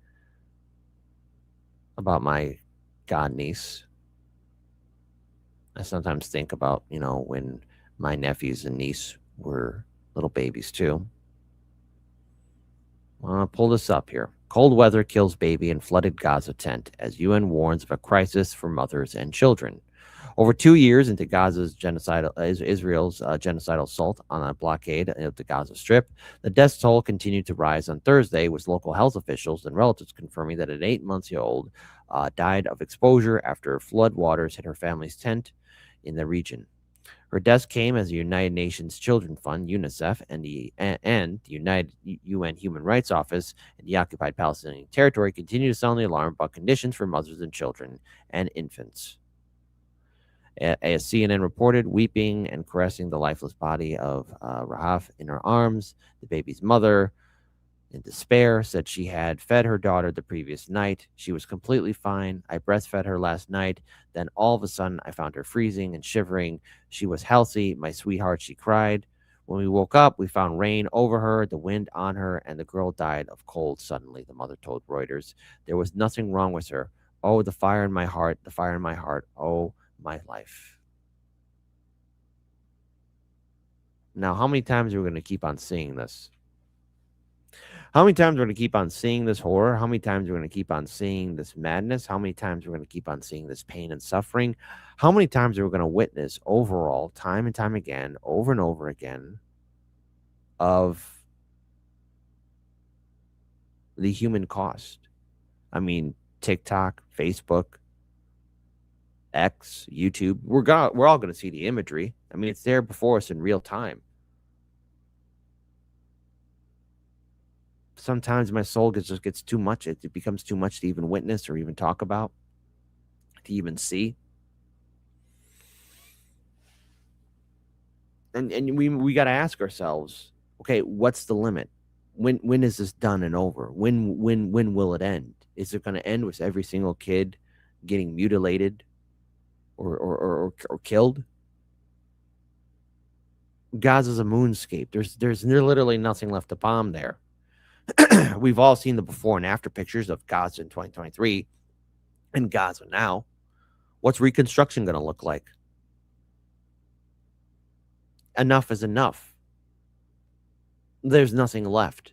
godniece. I sometimes think about, when my nephews and niece were little babies too. I'll pull this up here. Cold weather kills baby in flooded Gaza tent as UN warns of a crisis for mothers and children. Over 2 years into Israel's genocidal assault on a blockade of the Gaza Strip, the death toll continued to rise on Thursday, with local health officials and relatives confirming that an 8-month-old died of exposure after flood waters hit her family's tent in the region. Her death came as the United Nations Children's Fund, UNICEF, and the United UN Human Rights Office in the occupied Palestinian territory continue to sound the alarm about conditions for mothers and children and infants. As CNN reported, weeping and caressing the lifeless body of Rahaf in her arms, the baby's mother, in despair, said she had fed her daughter the previous night. She was completely fine. I breastfed her last night. Then all of a sudden, I found her freezing and shivering. She was healthy. My sweetheart, she cried. When we woke up, we found rain over her, the wind on her, and the girl died of cold suddenly, the mother told Reuters. There was nothing wrong with her. Oh, the fire in my heart, the fire in my heart. Oh, my life. Now, how many times are we going to keep on seeing this? How many times are we going to keep on seeing this horror? How many times are we going to keep on seeing this madness? How many times are we going to keep on seeing this pain and suffering? How many times are we going to witness overall, time and time again, over and over again, of the human cost? I mean, TikTok, Facebook, X, YouTube, we're all going to see the imagery. I mean, it's there before us in real time. Sometimes my soul just gets too much. It becomes too much to even witness or even talk about, to even see. And we got to ask ourselves, okay, what's the limit? When is this done and over? When will it end? Is it going to end with every single kid getting mutilated or killed? Gaza's a moonscape. There's literally nothing left to bomb there. We've all seen the before and after pictures of Gaza in 2023. in Gaza now. What's reconstruction going to look like? Enough is enough. There's nothing left.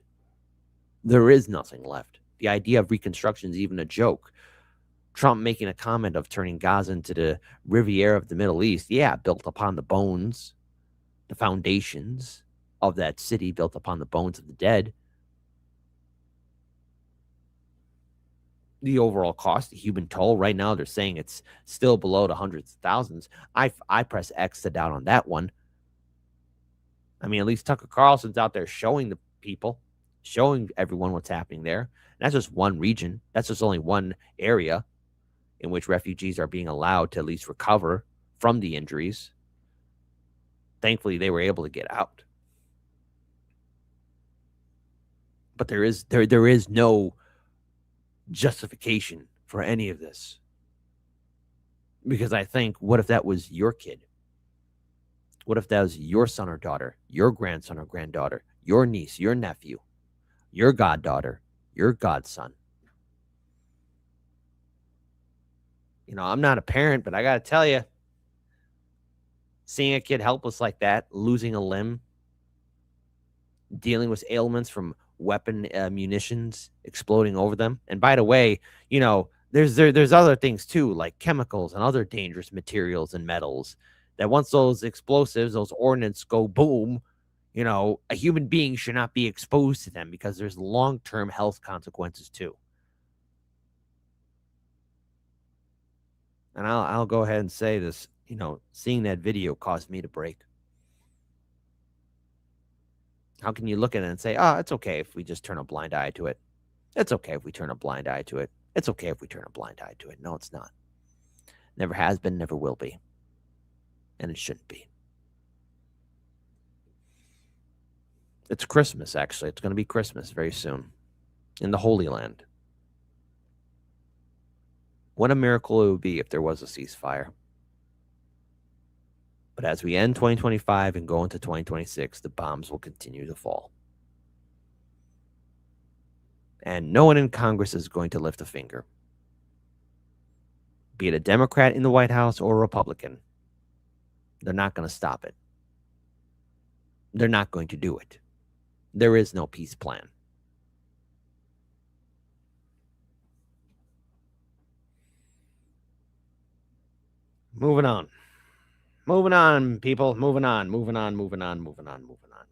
There is nothing left. The idea of reconstruction is even a joke. Trump making a comment of turning Gaza into the Riviera of the Middle East. Yeah, built upon the bones, the foundations of that city, built upon the bones of the dead. The overall cost, the human toll, right now they're saying it's still below the hundreds of thousands. I press X to doubt on that one. I mean, at least Tucker Carlson's out there showing the people, showing everyone what's happening there. And that's just one region. That's just only one area in which refugees are being allowed to at least recover from the injuries. Thankfully, they were able to get out. But there is no justification for any of this. Because I think, what if that was your kid? What if that was your son or daughter, your grandson or granddaughter, your niece, your nephew, your goddaughter, your godson? You know, I'm not a parent, but I got to tell you, seeing a kid helpless like that, losing a limb, dealing with ailments from weapon munitions exploding over them. And by the way, you know, there's other things too, like chemicals and other dangerous materials and metals that once those explosives, those ordnance go boom, you know, a human being should not be exposed to them because there's long-term health consequences too. And I'll go ahead and say this, you know, seeing that video caused me to break. How can you look at it and say, oh, it's okay if we just turn a blind eye to it? It's okay if we turn a blind eye to it. It's okay if we turn a blind eye to it. No, it's not. Never has been, never will be. And it shouldn't be. It's Christmas, actually. It's going to be Christmas very soon in the Holy Land. What a miracle it would be if there was a ceasefire. But as we end 2025 and go into 2026, the bombs will continue to fall. And no one in Congress is going to lift a finger. Be it a Democrat in the White House or a Republican. They're not going to stop it. They're not going to do it. There is no peace plan. Moving on. Moving on, people. Moving on.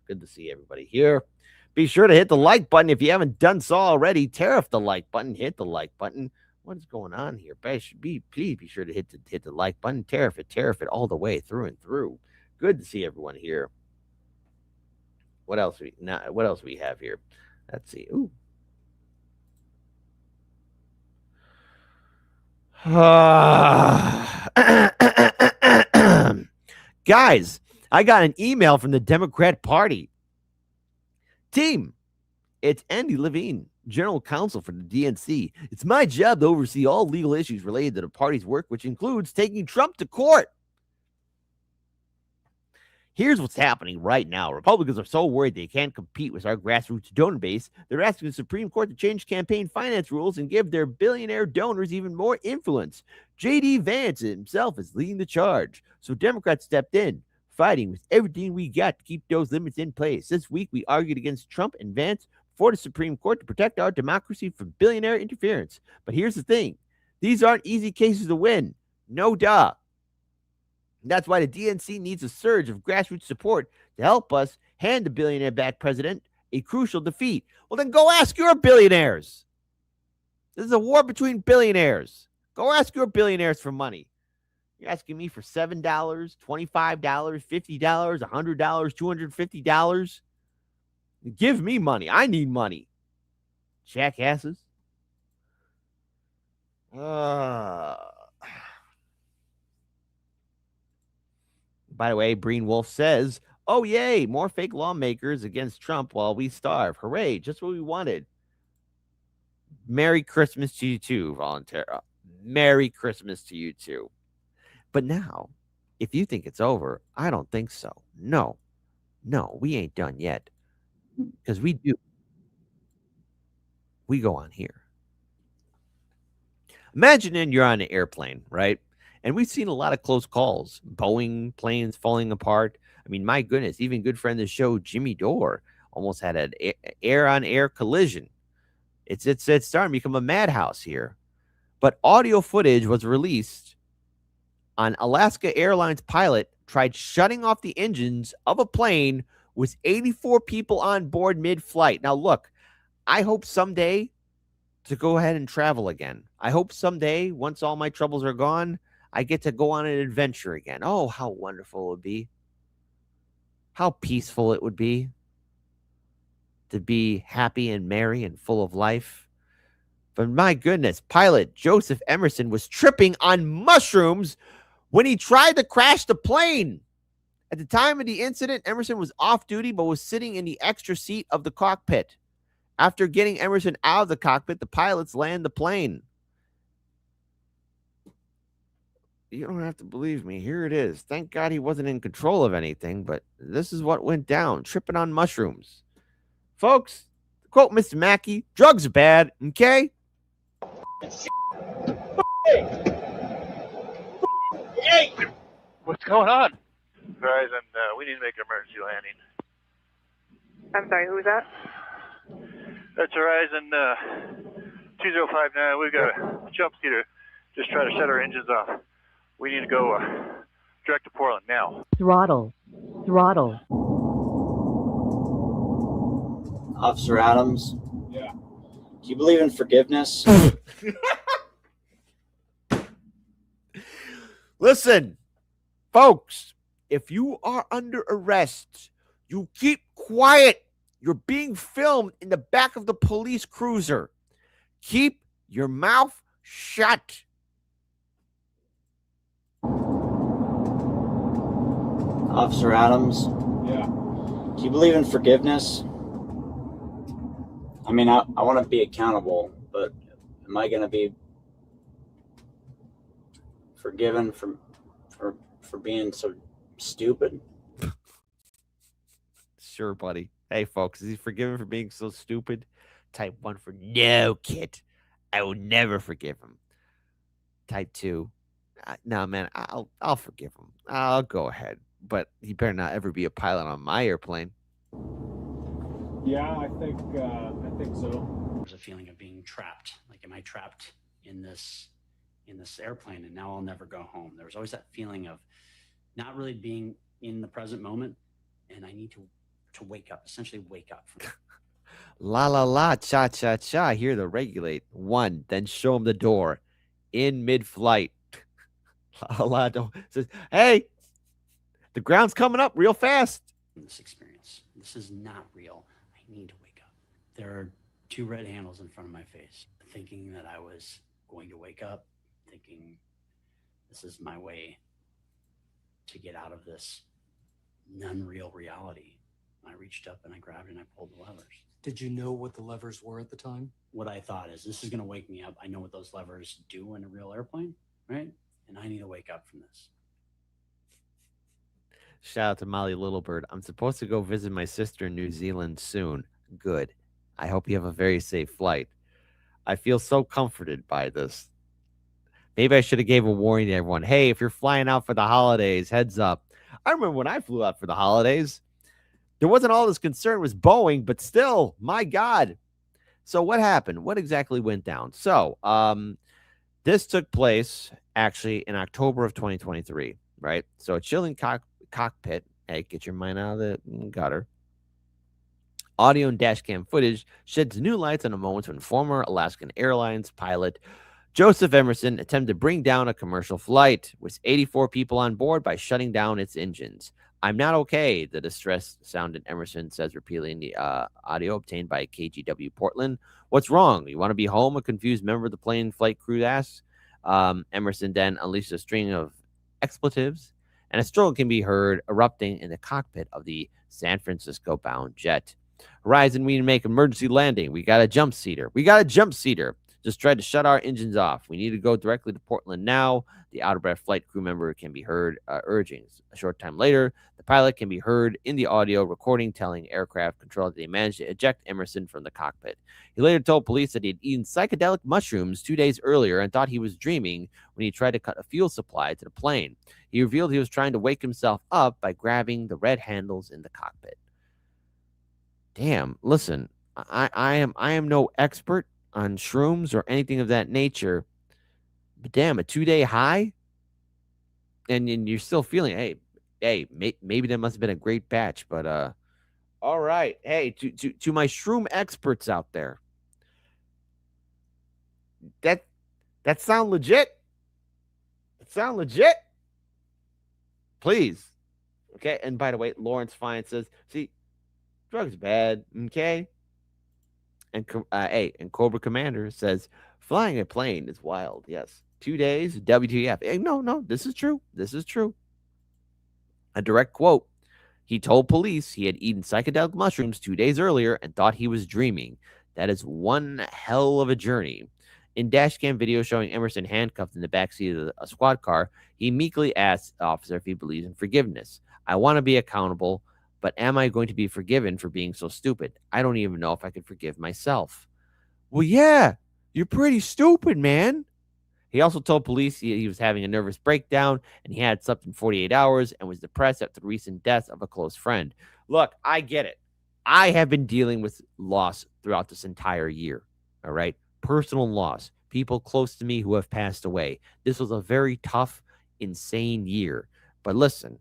Good to see everybody here. Be sure to hit the like button if you haven't done so already. Tear off the like button. Hit the like button. What is going on here? Please be sure to hit the like button. Tear it all the way through and through. Good to see everyone here. What else we have here? Let's see. Ooh. Guys, I got an email from the Democrat Party. Team, it's Andy Levine, General Counsel for the DNC. It's my job to oversee all legal issues related to the party's work, which includes taking Trump to court. Here's what's happening right now. Republicans are so worried they can't compete with our grassroots donor base. They're asking the Supreme Court to change campaign finance rules and give their billionaire donors even more influence. J.D. Vance himself is leading the charge. So Democrats stepped in, fighting with everything we got to keep those limits in place. This week, we argued against Trump and Vance for the Supreme Court to protect our democracy from billionaire interference. But here's the thing. These aren't easy cases to win. No duh. That's why the DNC needs a surge of grassroots support to help us hand the billionaire-backed president a crucial defeat. Well, then go ask your billionaires. This is a war between billionaires. Go ask your billionaires for money. You're asking me for $7, $25, $50, $100, $250. Give me money. I need money. Jackasses. By the way, Breen Wolf says, oh, yay, more fake lawmakers against Trump while we starve. Hooray, just what we wanted. Merry Christmas to you too, Volunteer. Merry Christmas to you too. But now, if you think it's over, I don't think so. No, we ain't done yet. Because we go on here. Imagine you're on an airplane, right? And we've seen a lot of close calls, Boeing planes falling apart. I mean, my goodness, even good friend of the show, Jimmy Dore, almost had an air-on-air collision. It's starting to become a madhouse here. But audio footage was released on Alaska Airlines pilot tried shutting off the engines of a plane with 84 people on board mid-flight. Now, look, I hope someday to go ahead and travel again. I hope someday, once all my troubles are gone, I get to go on an adventure again. Oh, how wonderful it would be. How peaceful it would be to be happy and merry and full of life. But my goodness, pilot Joseph Emerson was tripping on mushrooms when he tried to crash the plane. At the time of the incident, Emerson was off duty but was sitting in the extra seat of the cockpit. After getting Emerson out of the cockpit, the pilots land the plane. You don't have to believe me. Here it is. Thank God he wasn't in control of anything, but this is what went down, tripping on mushrooms. Folks, quote Mr. Mackey, drugs are bad, okay? Hey! What's going on? Verizon, we need to make an emergency landing. I'm sorry, who was that? That's Horizon 2059. We've got a jump seater. Just try to shut our engines off. We need to go direct to Portland now. Throttle. Officer Adams. Yeah. Do you believe in forgiveness? Listen, folks, if you are under arrest, you keep quiet. You're being filmed in the back of the police cruiser. Keep your mouth shut. Officer Adams. Yeah. Do you believe in forgiveness? I mean, I want to be accountable, but am I going to be forgiven for being so stupid? Sure, buddy. Hey, folks, is he forgiven for being so stupid? Type 1 for no, kid. I will never forgive him. Type 2. No, man, I'll forgive him. I'll go ahead. But he better not ever be a pilot on my airplane. Yeah, I think so. There's a feeling of being trapped. Like, am I trapped in this airplane and now I'll never go home? There was always that feeling of not really being in the present moment, and I need to wake up, essentially wake up from La la la, cha cha cha. Here to regulate. 1, then show him the door in mid-flight. La la la. Says, hey, the ground's coming up real fast. this experience. This is not real. I need to wake up. There are 2 red handles in front of my face, thinking that I was going to wake up, thinking this is my way to get out of this non-real reality. I reached up and I grabbed and I pulled the levers. Did you know what the levers were at the time? What I thought is, this is going to wake me up. I know what those levers do in a real airplane, right? And I need to wake up from this. Shout out to Molly Littlebird. I'm supposed to go visit my sister in New Zealand soon. Good. I hope you have a very safe flight. I feel so comforted by this. Maybe I should have gave a warning to everyone. Hey, if you're flying out for the holidays, heads up. I remember when I flew out for the holidays, there wasn't all this concern with Boeing, but still, my God. So what happened? What exactly went down? So this took place actually in October of 2023, right? So a chilling cockpit. Hey, get your mind out of the gutter. Audio and dash cam footage sheds new lights on a moment when former Alaskan Airlines pilot Joseph Emerson attempted to bring down a commercial flight with 84 people on board by shutting down its engines. I'm not okay, the distressed sounded Emerson says repeatedly in the audio obtained by KGW Portland. What's wrong? You want to be home? A confused member of the plane flight crew asks. Emerson then unleashed a string of expletives, and a struggle can be heard erupting in the cockpit of the San Francisco-bound jet. Horizon, we need to make emergency landing. We got a jump seater. Just tried to shut our engines off. We need to go directly to Portland now. The out-of-breath flight crew member can be heard urging. A short time later, the pilot can be heard in the audio recording telling aircraft control that they managed to eject Emerson from the cockpit. He later told police that he had eaten psychedelic mushrooms 2 days earlier and thought he was dreaming when he tried to cut a fuel supply to the plane. He revealed he was trying to wake himself up by grabbing the red handles in the cockpit. Damn, listen, I am no expert on shrooms or anything of that nature, but damn, a 2-day high, and you're still feeling, hey, maybe that must have been a great batch, but all right, hey, to my shroom experts out there, that sound legit? That sound legit? Please, okay. And by the way, Lawrence Fine says, see, drugs bad, okay. And and Cobra Commander says, flying a plane is wild. Yes. 2 days, WTF. Hey, no, this is true. This is true. A direct quote. He told police he had eaten psychedelic mushrooms 2 days earlier and thought he was dreaming. That is one hell of a journey. In dashcam video showing Emerson handcuffed in the backseat of a squad car, he meekly asked the officer if he believes in forgiveness. I want to be accountable, but am I going to be forgiven for being so stupid? I don't even know if I could forgive myself. Well, yeah, you're pretty stupid, man. He also told police he was having a nervous breakdown and he had slept in 48 hours and was depressed after the recent death of a close friend. Look, I get it. I have been dealing with loss throughout this entire year. All right. Personal loss. People close to me who have passed away. This was a very tough, insane year. But listen,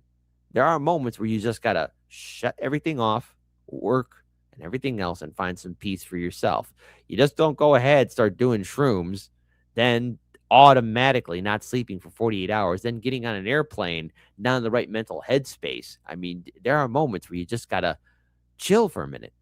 there are moments where you just got to shut everything off, work, and everything else and find some peace for yourself. You just don't go ahead, start doing shrooms, then automatically not sleeping for 48 hours, then getting on an airplane, not in the right mental headspace. I mean, there are moments where you just got to chill for a minute.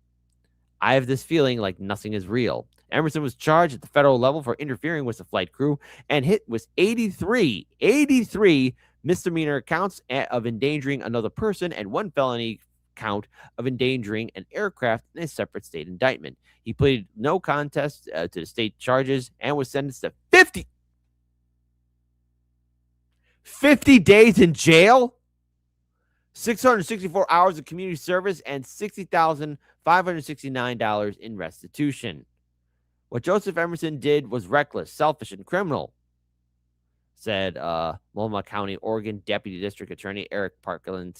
I have this feeling like nothing is real. Emerson was charged at the federal level for interfering with the flight crew and hit with 83 misdemeanor counts of endangering another person and 1 felony count of endangering an aircraft in a separate state indictment. He pleaded no contest to the state charges and was sentenced to 50 days in jail, 664 hours of community service, and $60,569 in restitution. What Joseph Emerson did was reckless, selfish, and criminal, said Loma County, Oregon Deputy District Attorney Eric Picard.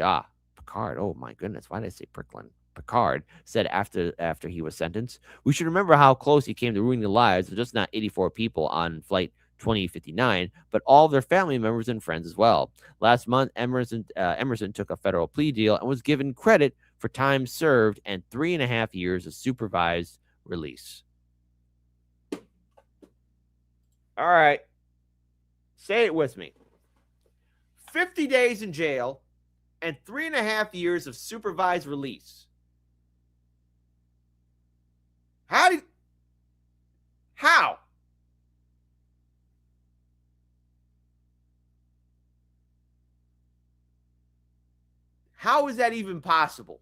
Oh my goodness, why did I say Parkland? Picard said after he was sentenced, "We should remember how close he came to ruining the lives of just not 84 people on flight 2059, but all of their family members and friends as well." Last month, Emerson took a federal plea deal and was given credit for time served and 3.5 years of supervised release. All right. Say it with me. 50 days in jail and 3.5 years of supervised release. How? How is that even possible?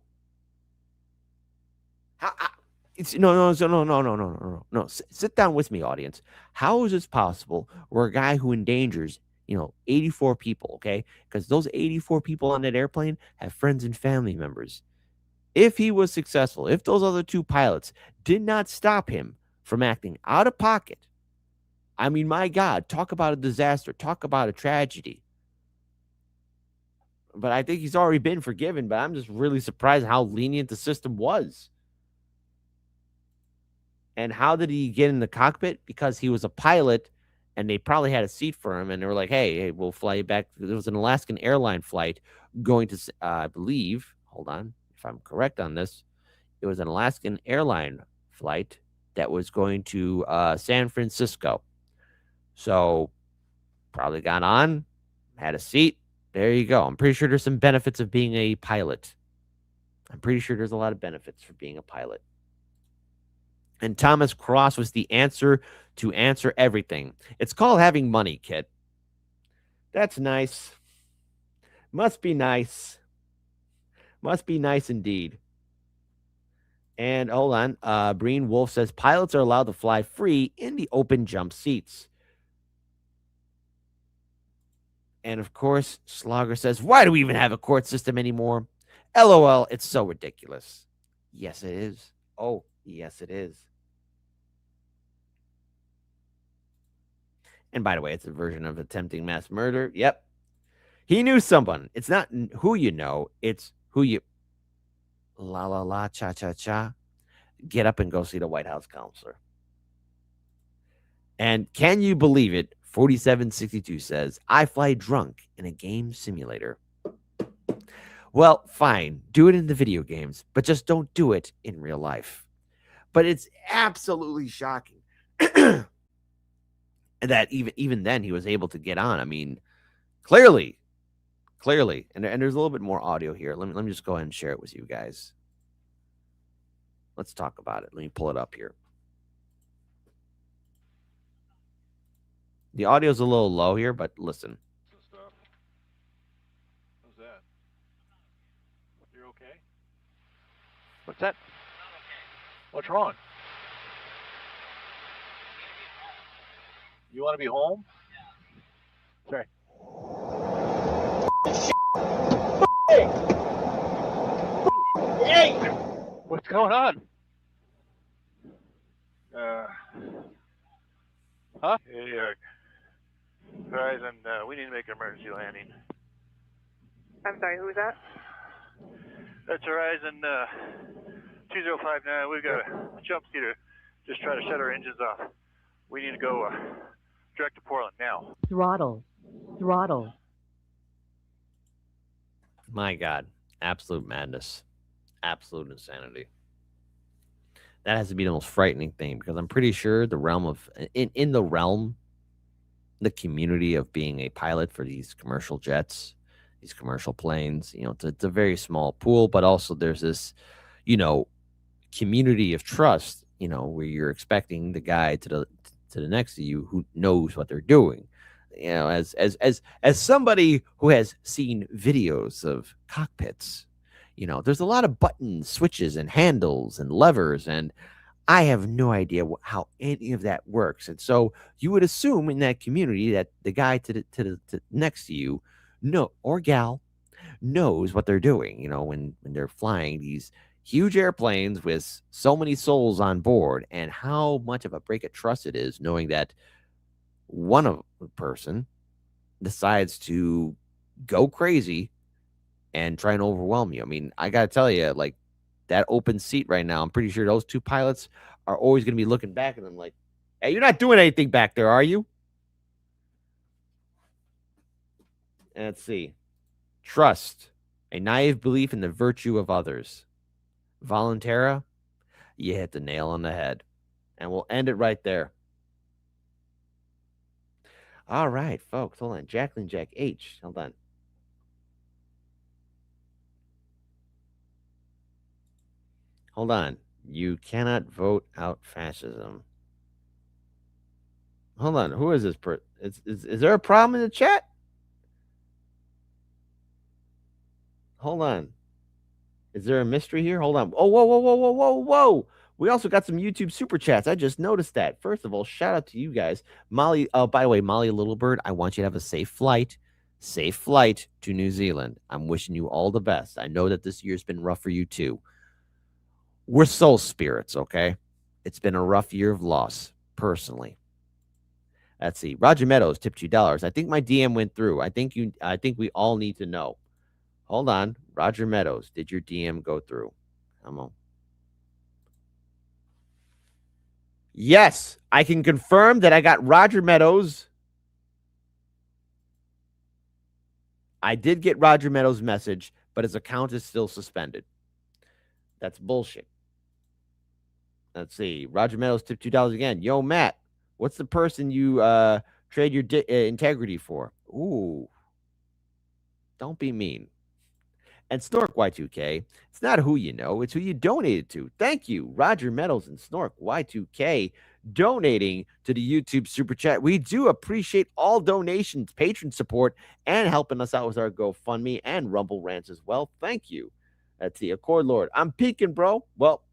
No. Sit down with me, audience. How is this possible where a guy who endangers, 84 people, okay? Because those 84 people on that airplane have friends and family members. If he was successful, if those other 2 pilots did not stop him from acting out of pocket, I mean, my God, talk about a disaster, talk about a tragedy. But I think he's already been forgiven, but I'm just really surprised how lenient the system was. And how did he get in the cockpit? Because he was a pilot and they probably had a seat for him and they were like, hey, we'll fly you back. There was an Alaskan airline flight going to, I believe, hold on, if I'm correct on this, it was an Alaskan airline flight that was going to San Francisco. So probably got on, had a seat. There you go. I'm pretty sure there's some benefits of being a pilot. I'm pretty sure there's a lot of benefits for being a pilot. And Thomas Cross was the answer to answer everything. It's called having money, kid. That's nice. Must be nice. Must be nice indeed. And hold on. Breen Wolf says pilots are allowed to fly free in the open jump seats. And of course, Slogger says, why do we even have a court system anymore? LOL, it's so ridiculous. Yes, it is. Oh, yes, it is. And by the way, it's a version of attempting mass murder. Yep. He knew someone. It's not who you know, it's who you. La la la, cha cha cha. Get up and go see the White House counselor. And can you believe it? 4762 says, I fly drunk in a game simulator. Well, fine. Do it in the video games, but just don't do it in real life. But it's absolutely shocking that even then he was able to get on. I mean, clearly. And there's a little bit more audio here. Let me just go ahead and share it with you guys. Let's talk about it. Let me pull it up here. The audio's a little low here, but listen. What's that? You're okay? What's that? What's wrong? You want to be home? Sorry. Hey! What's going on? Huh? Hey, Horizon, we need to make an emergency landing. I'm sorry, who was that? That's Horizon 2059. We've got a jump seater. Just try to shut our engines off. We need to go direct to Portland now. Throttle. My God. Absolute madness. Absolute insanity. That has to be the most frightening thing, because I'm pretty sure the realm of the community of being a pilot for these commercial jets, these commercial planes, it's a very small pool, but also there's this, community of trust, where you're expecting the guy to the next to you who knows what they're doing. As somebody who has seen videos of cockpits, there's a lot of buttons, switches, and handles and levers, and I have no idea how any of that works. And so you would assume in that community that the guy to next to you, or gal, knows what they're doing. When they're flying these huge airplanes with so many souls on board, and how much of a break of trust it is knowing that one person decides to go crazy and try and overwhelm you. I mean, I got to tell you, like, that open seat right now, I'm pretty sure those two pilots are always going to be looking back at them like, hey, you're not doing anything back there, are you? Let's see. Trust, a naive belief in the virtue of others. Volontera, you hit the nail on the head. And we'll end it right there. All right, folks. Hold on. Jacqueline Jack H. Hold on. Hold on. You cannot vote out fascism. Hold on. Who is this person? Is there a problem in the chat? Hold on. Is there a mystery here? Hold on. Oh, whoa. We also got some YouTube super chats. I just noticed that. First of all, shout out to you guys. Molly, by the way, Molly Littlebird, I want you to have a safe flight to New Zealand. I'm wishing you all the best. I know that this year's been rough for you too. We're soul spirits, okay? It's been a rough year of loss, personally. Let's see. Roger Meadows tipped $2. I think my DM went through. I think we all need to know. Hold on. Roger Meadows, did your DM go through? Come on. Yes, I can confirm that I got Roger Meadows. I did get Roger Meadows' message, but his account is still suspended. That's bullshit. Let's see. Roger Meadows tipped $2 again. Yo, Matt, what's the person you trade your integrity for? Ooh. Don't be mean. And Snork Y2K, it's not who you know, it's who you donated to. Thank you, Roger Meadows and Snork Y2K, donating to the YouTube Super Chat. We do appreciate all donations, patron support, and helping us out with our GoFundMe and Rumble Rants as well. Thank you. That's the Accord Lord. I'm peeking, bro. Well,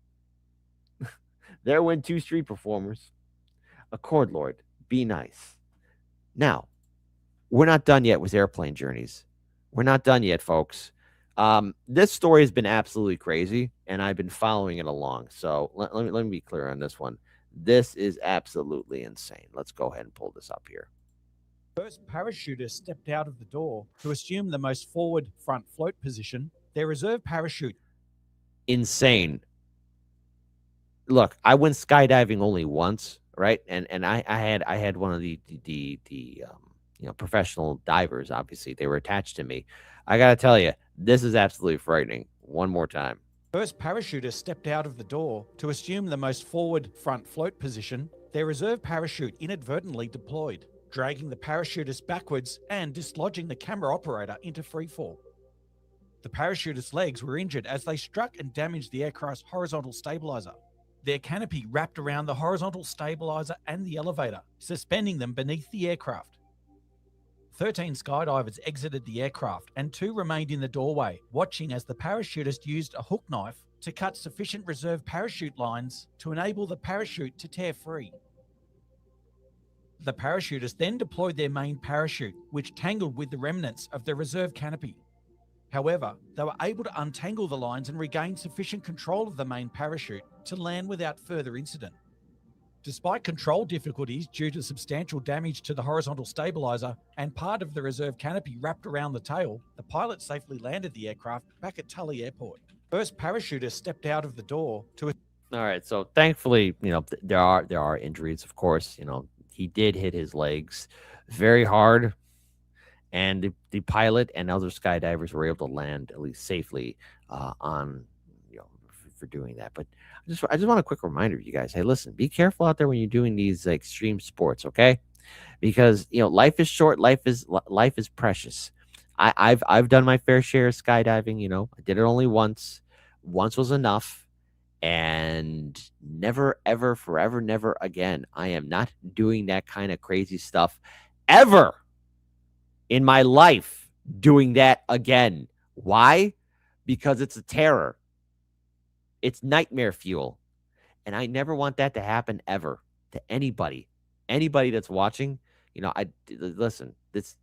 There went two street performers. Accord Lord, be nice. Now, we're not done yet with airplane journeys. We're not done yet, folks. This story has been absolutely crazy, and I've been following it along. So let me be clear on this one. This is absolutely insane. Let's go ahead and pull this up here. First parachuters stepped out of the door to assume the most forward front float position. Their reserve parachute. Insane. Look, I went skydiving only once, right? And I had one of the professional divers. Obviously, they were attached to me. I gotta tell you, this is absolutely frightening. One more time. First parachuters stepped out of the door to assume the most forward front float position. Their reserve parachute inadvertently deployed, dragging the parachutist backwards and dislodging the camera operator into freefall. The parachutist's legs were injured as they struck and damaged the aircraft's horizontal stabilizer. Their canopy wrapped around the horizontal stabilizer and the elevator, suspending them beneath the aircraft. 13 skydivers exited the aircraft and 2 remained in the doorway, watching as the parachutist used a hook knife to cut sufficient reserve parachute lines to enable the parachute to tear free. The parachutists then deployed their main parachute, which tangled with the remnants of the reserve canopy. However, they were able to untangle the lines and regain sufficient control of the main parachute to land without further incident. Despite control difficulties due to substantial damage to the horizontal stabilizer and part of the reserve canopy wrapped around the tail, the pilot safely landed the aircraft back at Tully Airport. First parachuters stepped out of the door to... All right, so thankfully, there are injuries, of course. He did hit his legs very hard, and the pilot and other skydivers were able to land at least safely for doing that. But I just want a quick reminder, you guys. Hey, listen, be careful out there when you're doing these extreme sports, okay? Because life is short, life is precious. I've done my fair share of skydiving. I did it only once. Once was enough, and never, ever, forever, never again. I am not doing that kind of crazy stuff ever in my life. Doing that again. Why? Because it's a terror. It's nightmare fuel. And I never want that to happen ever to anybody. Anybody that's watching, listen, this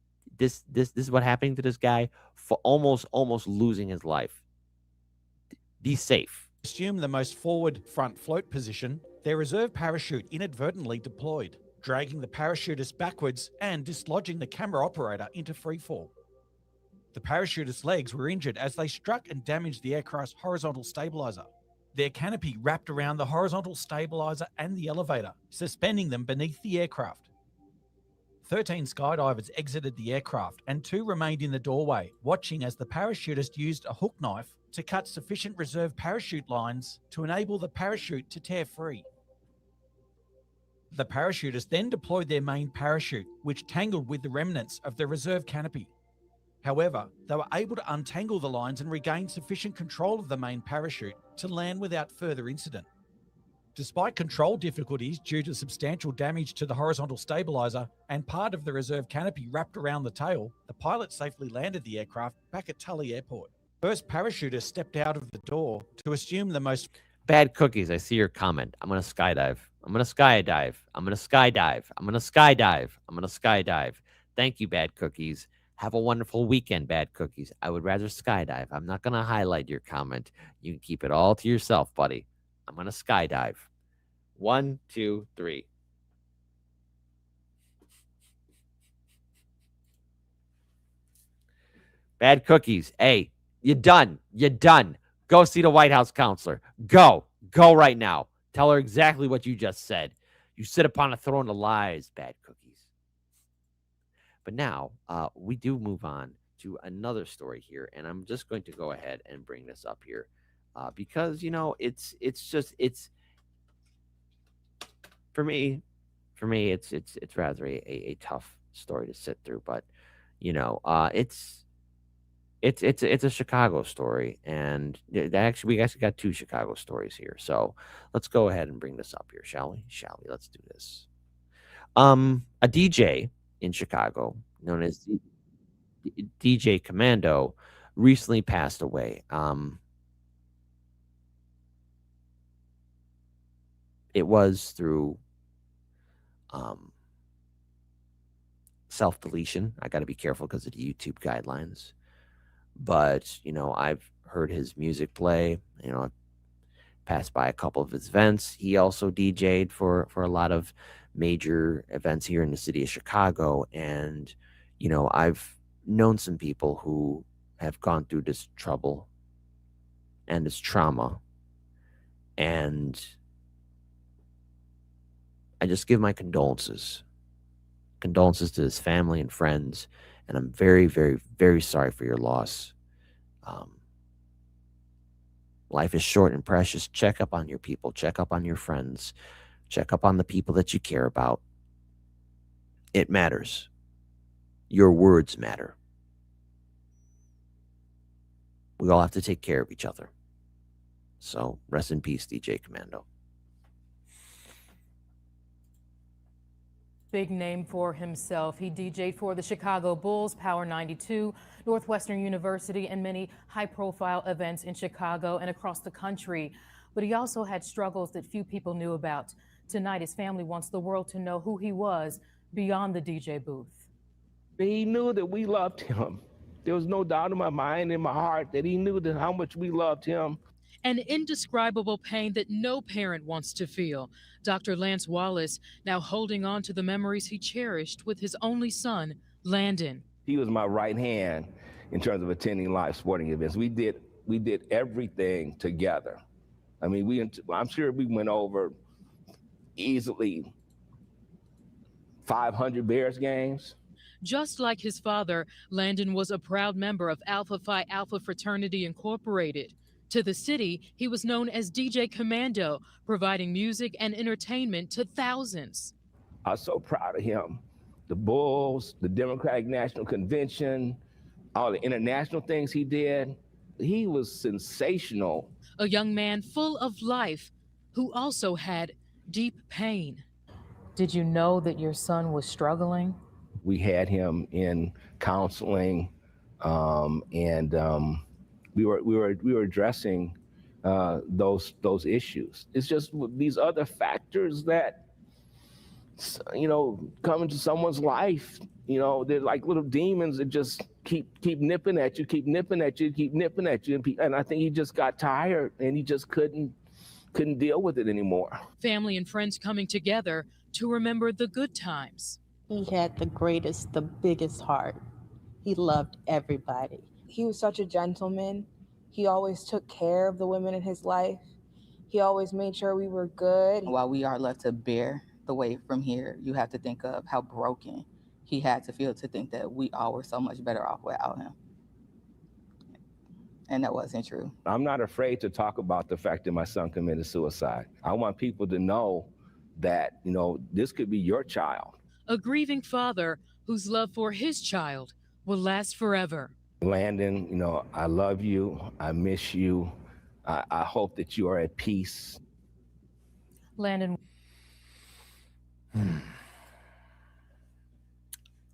is what happened to this guy for almost losing his life. Be safe. Assume the most forward front float position. Their reserve parachute inadvertently deployed, dragging the parachutist backwards and dislodging the camera operator into freefall. The parachutist's legs were injured as they struck and damaged the aircraft's horizontal stabilizer. Their canopy wrapped around the horizontal stabilizer and the elevator, suspending them beneath the aircraft. 13 skydivers exited the aircraft and 2 remained in the doorway, watching as the parachutist used a hook knife to cut sufficient reserve parachute lines to enable the parachute to tear free. The parachutists then deployed their main parachute, which tangled with the remnants of the reserve canopy. However, they were able to untangle the lines and regain sufficient control of the main parachute to land without further incident. Despite control difficulties due to substantial damage to the horizontal stabilizer and part of the reserve canopy wrapped around the tail, the pilot safely landed the aircraft back at Tully Airport. First parachuters stepped out of the door to assume the most... Bad Cookies, I see your comment. I'm going to skydive. I'm going to skydive. I'm going to skydive. I'm going to skydive. I'm going to skydive. Thank you, Bad Cookies. Have a wonderful weekend, Bad Cookies. I would rather skydive. I'm not going to highlight your comment. You can keep it all to yourself, buddy. I'm going to skydive. 1, 2, 3. Bad Cookies. Hey, you're done. You're done. Go see the White House counselor. Go. Go right now. Tell her exactly what you just said. You sit upon a throne of lies, Bad Cookies. But now we do move on to another story here, and I'm just going to go ahead and bring this up here because it's for me it's rather a tough story to sit through, but it's a Chicago story, and we actually got 2 Chicago stories here. So let's go ahead and bring this up here, shall we? Let's do this. A DJ in Chicago, known as DJ Commando, recently passed away. it was through self-deletion. I got to be careful because of the YouTube guidelines. But, you know, I've heard his music play. You know, I've passed by a couple of his events. He also DJ'd for a lot of major events here in the city of Chicago. And, you know, I've known some people who have gone through this trouble and this trauma. And I just give my condolences to his family and friends. And I'm very, very, very sorry for your loss. Life is short and precious. Check up on your people. Check up on your friends. Check up on the people that you care about. It matters. Your words matter. We all have to take care of each other. So rest in peace, DJ Commando. Big name for himself. He DJ'd for the Chicago Bulls, Power 92, Northwestern University, and many high-profile events in Chicago and across the country. But he also had struggles that few people knew about. Tonight, his family wants the world to know who he was beyond the DJ booth. He knew that we loved him. There was no doubt in my mind, in my heart, that he knew that how much we loved him. An indescribable pain that no parent wants to feel. Dr. Lance Wallace now holding on to the memories he cherished with his only son, Landon. He was my right hand in terms of attending live sporting events. We did everything together. I mean, I'm sure we went over easily 500 Bears games. Just like his father, Landon was a proud member of Alpha Phi Alpha Fraternity Incorporated. To the city, he was known as DJ Commando, providing music and entertainment to thousands. I was so proud of him. The Bulls, the Democratic National Convention, all the international things he did. He was sensational. A young man full of life who also had deep pain. Did you know that your son was struggling? We had him in counseling, we were addressing those issues. It's just these other factors that, you know, come into someone's life. You know, they're like little demons that just keep nipping at you, keep nipping at you. And I think he just got tired and he just couldn't deal with it anymore. Family and friends coming together to remember the good times. He had the greatest, the biggest heart. He loved everybody. He was such a gentleman. He always took care of the women in his life. He always made sure we were good. While we are left to bear the weight from here, you have to think of how broken he had to feel to think that we all were so much better off without him. And that wasn't true. I'm not afraid to talk about the fact that my son committed suicide. I want people to know that, you know, this could be your child. A grieving father whose love for his child will last forever. Landon, you know, I love you. I miss you. I hope that you are at peace. Landon. I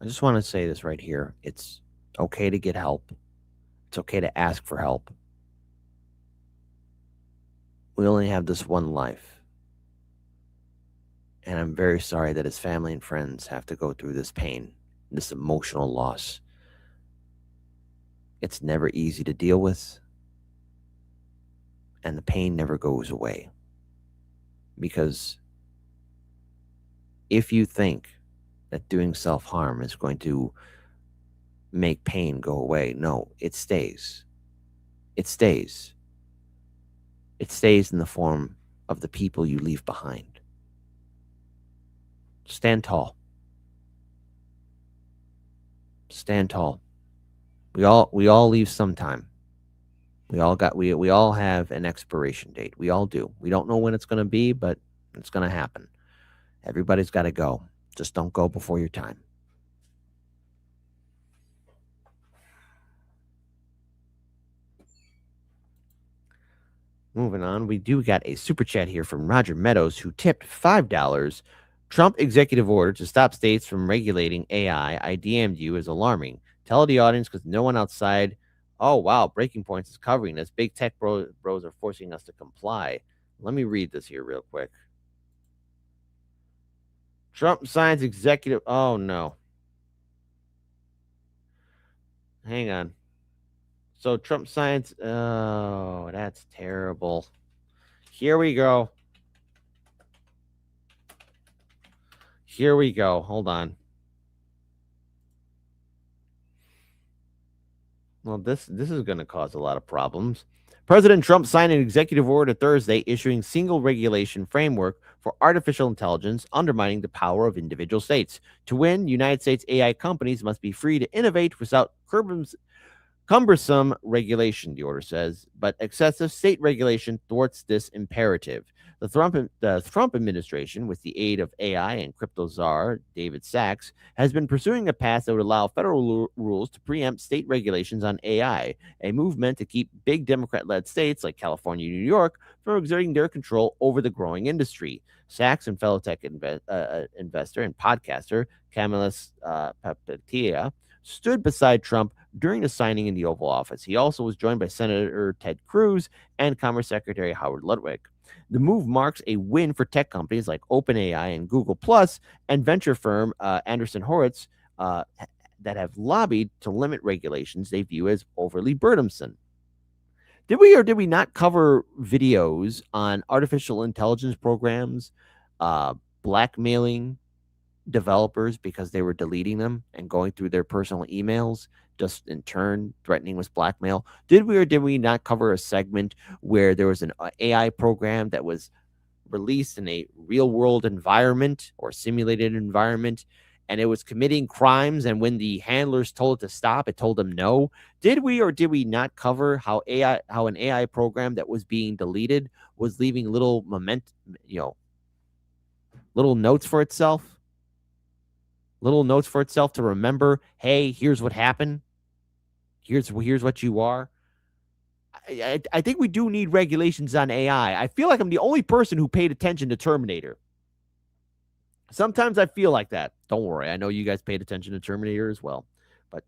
just want to say this right here. It's okay to get help. It's okay to ask for help. We only have this one life. And I'm very sorry that his family and friends have to go through this pain, this emotional loss. It's never easy to deal with, and the pain never goes away. Because if you think that doing self-harm is going to make pain go away, no, it stays. It stays. It stays in the form of the people you leave behind. Stand tall. Stand tall. We all leave sometime. We all have an expiration date. We all do. We don't know when it's going to be, but it's going to happen. Everybody's got to go. Just don't go before your time. Moving on, we do got a super chat here from Roger Meadows, who tipped $5. Trump executive order to stop states from regulating AI. I DM'd you is alarming. Tell the audience because no one outside. Oh, wow. Breaking Points is covering this. Big tech bros are forcing us to comply. Let me read this here real quick. Trump signs executive. Oh, no. Hang on. So Trump signs. Oh, that's terrible. Here we go. Here we go. Hold on. Well, this is going to cause a lot of problems. President Trump signed an executive order Thursday issuing single regulation framework for artificial intelligence, undermining the power of individual states. To win, United States AI companies must be free to innovate without cumbersome regulation, the order says, but excessive state regulation thwarts this imperative. The Trump administration, with the aid of AI and crypto czar David Sachs, has been pursuing a path that would allow federal rules to preempt state regulations on AI, a move meant to keep big Democrat-led states like California and New York from exerting their control over the growing industry. Sachs and fellow tech investor and podcaster Camillus Papatia stood beside Trump during the signing in the Oval Office. He also was joined by Senator Ted Cruz and Commerce Secretary Howard Lutnick. The move marks a win for tech companies like OpenAI and Google Plus and venture firm Anderson Horowitz that have lobbied to limit regulations they view as overly burdensome. Did we or did we not cover videos on artificial intelligence programs blackmailing developers because they were deleting them and going through their personal emails, just in turn threatening with blackmail? Did we or did we not cover a segment where there was an AI program that was released in a real world environment or simulated environment, and it was committing crimes, and when the handlers told it to stop, it told them no? Did we or did we not cover how an AI program that was being deleted was leaving little little notes for itself? Little notes for itself to remember, hey, here's what happened. Here's what you are. I think we do need regulations on AI. I feel like I'm the only person who paid attention to Terminator. Sometimes I feel like that. Don't worry. I know you guys paid attention to Terminator as well. But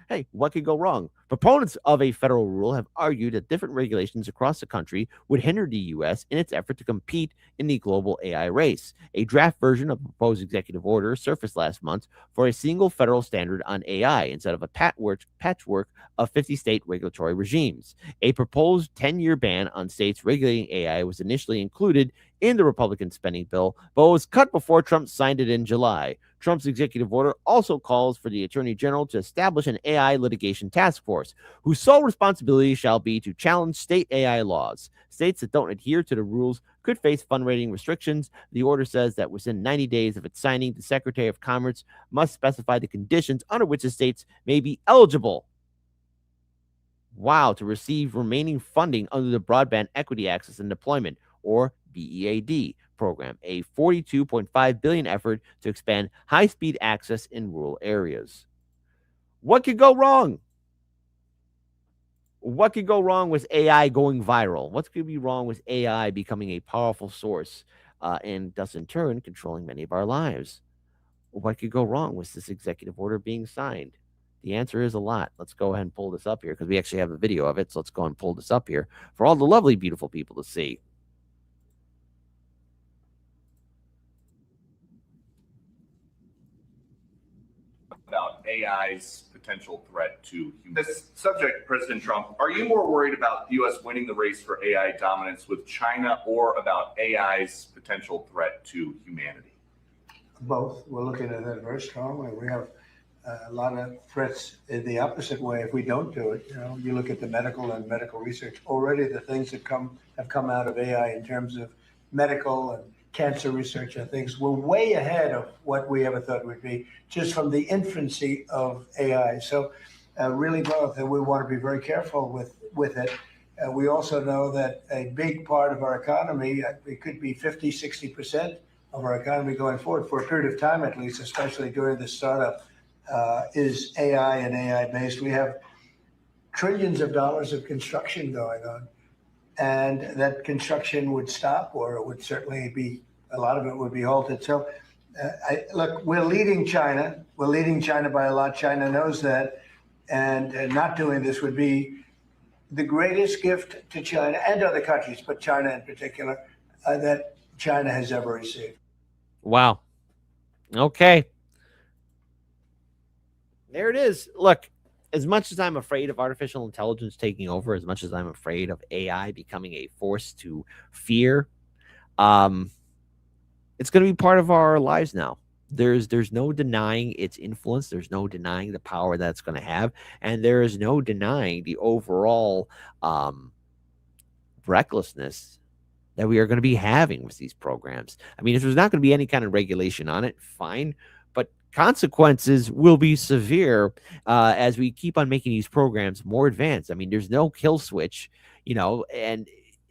hey, what could go wrong? Proponents of a federal rule have argued that different regulations across the country would hinder the U.S. in its effort to compete in the global AI race. A draft version of a proposed executive order surfaced last month for a single federal standard on AI instead of a patchwork of 50 state regulatory regimes. A proposed 10-year ban on states regulating AI was initially included in the Republican spending bill, but was cut before Trump signed it in July. Trump's executive order also calls for the Attorney General to establish an AI litigation task force, whose sole responsibility shall be to challenge state AI laws. States that don't adhere to the rules could face fundraising restrictions. The order says that within 90 days of its signing, the Secretary of Commerce must specify the conditions under which the states may be eligible to receive remaining funding under the Broadband Equity Access and Deployment, or BEAD program, a $42.5 billion effort to expand high-speed access in rural areas. What could go wrong? What could go wrong with AI going viral? What could be wrong with AI becoming a powerful source and thus in turn controlling many of our lives? What could go wrong with this executive order being signed? The answer is a lot. Let's go ahead and pull this up here because we actually have a video of it. So let's go and pull this up here for all the lovely, beautiful people to see. About AI's potential threat to humanity. This subject, President Trump, are you more worried about the U.S. winning the race for AI dominance with China or about AI's potential threat to humanity? Both. We're looking at that very strongly. We have a lot of threats in the opposite way if we don't do it. You look at the medical research. Already the things that have come out of AI in terms of medical and cancer research and things, we're way ahead of what we ever thought we'd be, just from the infancy of AI. So really both, and we want to be very careful with it. We also know that a big part of our economy, it could be 50, 60% of our economy going forward for a period of time, at least, especially during the startup, is AI and AI-based. We have trillions of dollars of construction going on. And that construction would stop, or it would certainly be, a lot of it would be halted. So, look, we're leading China. We're leading China by a lot. China knows that. And not doing this would be the greatest gift to China and other countries, but China in particular, that China has ever received. Wow. Okay. There it is. Look, as much as I'm afraid of artificial intelligence taking over, as much as I'm afraid of AI becoming a force to fear, it's going to be part of our lives now. There's no denying its influence. There's no denying the power that's going to have, and there is no denying the overall recklessness that we are going to be having with these programs. I mean, if there's not going to be any kind of regulation on it, fine, but consequences will be severe as we keep on making these programs more advanced. I mean, there's no kill switch, and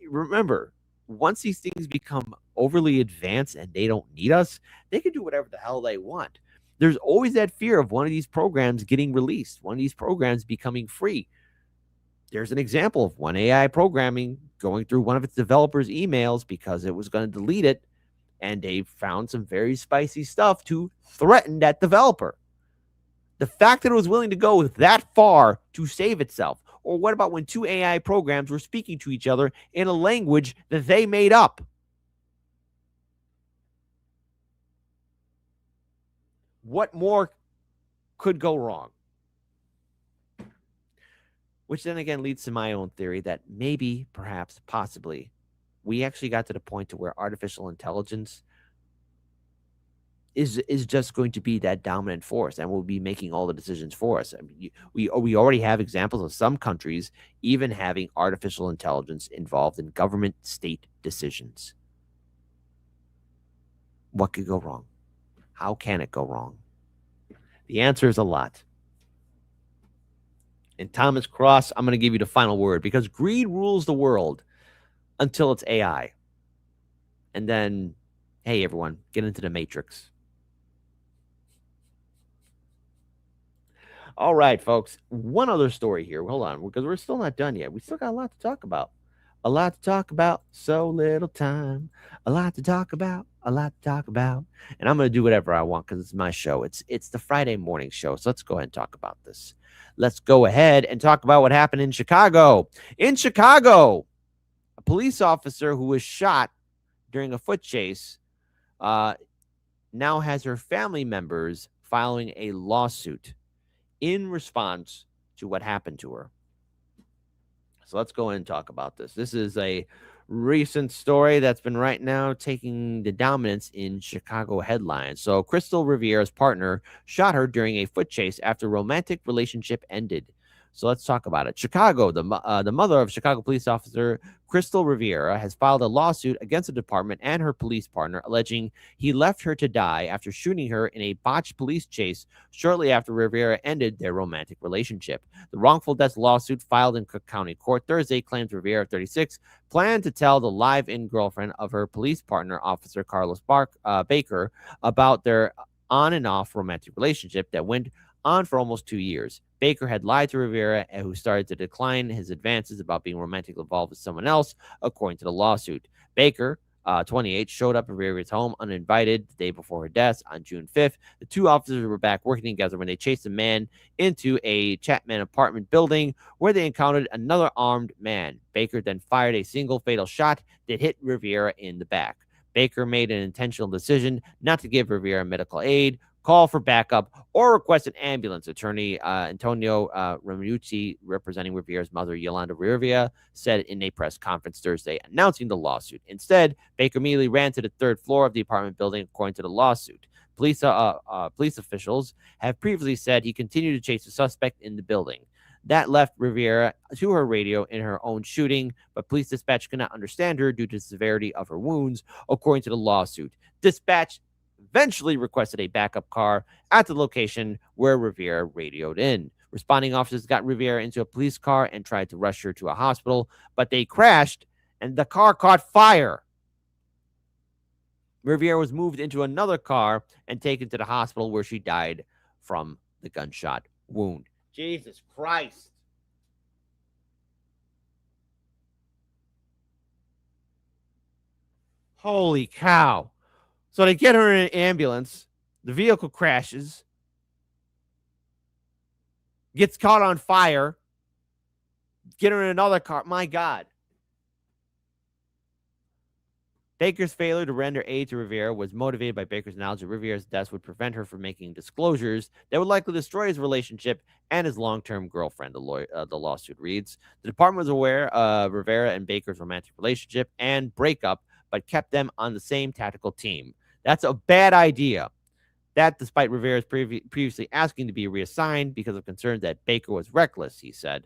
remember, once these things become overly advanced and they don't need us, they can do whatever the hell they want. There's always that fear of one of these programs getting released, one of these programs becoming free. There's an example of one AI programming going through one of its developers' emails because it was going to delete it, and they found some very spicy stuff to threaten that developer. The fact that it was willing to go that far to save itself. Or what about when two AI programs were speaking to each other in a language that they made up? What more could go wrong? Which then again leads to my own theory that maybe, perhaps, possibly, we actually got to the point to where artificial intelligence is just going to be that dominant force and will be making all the decisions for us. I mean, we already have examples of some countries even having artificial intelligence involved in government state decisions. What could go wrong? How can it go wrong? The answer is a lot. And Thomas Cross, I'm going to give you the final word because greed rules the world until it's AI. And then, hey, everyone, get into the matrix. All right, folks. One other story here. Hold on, because we're still not done yet. We still got a lot to talk about. A lot to talk about, so little time. A lot to talk about, a lot to talk about. And I'm going to do whatever I want because it's my show. It's the Friday morning show. So let's go ahead and talk about this. Let's go ahead and talk about what happened in Chicago. In Chicago, a police officer who was shot during a foot chase now has her family members filing a lawsuit in response to what happened to her. So let's go in and talk about this. This is a recent story that's been right now taking the dominance in Chicago headlines. So Crystal Rivera's partner shot her during a foot chase after a romantic relationship ended. So let's talk about it. Chicago, the mother of Chicago police officer Crystal Rivera has filed a lawsuit against the department and her police partner, alleging he left her to die after shooting her in a botched police chase shortly after Rivera ended their romantic relationship. The wrongful death lawsuit filed in Cook County Court Thursday claims Rivera, 36, planned to tell the live-in girlfriend of her police partner, Officer Carlos Baker, about their on and off romantic relationship that went on for almost 2 years. Baker had lied to Rivera, who started to decline his advances about being romantically involved with someone else, according to the lawsuit. Baker, 28, showed up at Rivera's home uninvited the day before her death on June 5th. The two officers were back working together when they chased a man into a Chapman apartment building where they encountered another armed man. Baker then fired a single fatal shot that hit Rivera in the back. Baker made an intentional decision not to give Rivera medical aid, call for backup, or request an ambulance. Attorney Antonio Ramucci, representing Rivera's mother, Yolanda Rivera, said in a press conference Thursday announcing the lawsuit. Instead, Baker immediately ran to the third floor of the apartment building, according to the lawsuit. Police officials have previously said he continued to chase the suspect in the building. That left Rivera to her radio in her own shooting, but police dispatch could not understand her due to the severity of her wounds, according to the lawsuit. Dispatch eventually requested a backup car at the location where Rivera radioed in. Responding officers got Rivera into a police car and tried to rush her to a hospital, but they crashed and the car caught fire. Rivera was moved into another car and taken to the hospital where she died from the gunshot wound. Jesus Christ. Holy cow. So they get her in an ambulance. The vehicle crashes. Gets caught on fire. Get her in another car. My God. Baker's failure to render aid to Rivera was motivated by Baker's knowledge that Rivera's death would prevent her from making disclosures that would likely destroy his relationship and his long-term girlfriend, the lawsuit reads. The department was aware of Rivera and Baker's romantic relationship and breakup, but kept them on the same tactical team. That's a bad idea. That despite Rivera's previously asking to be reassigned because of concerns that Baker was reckless, he said.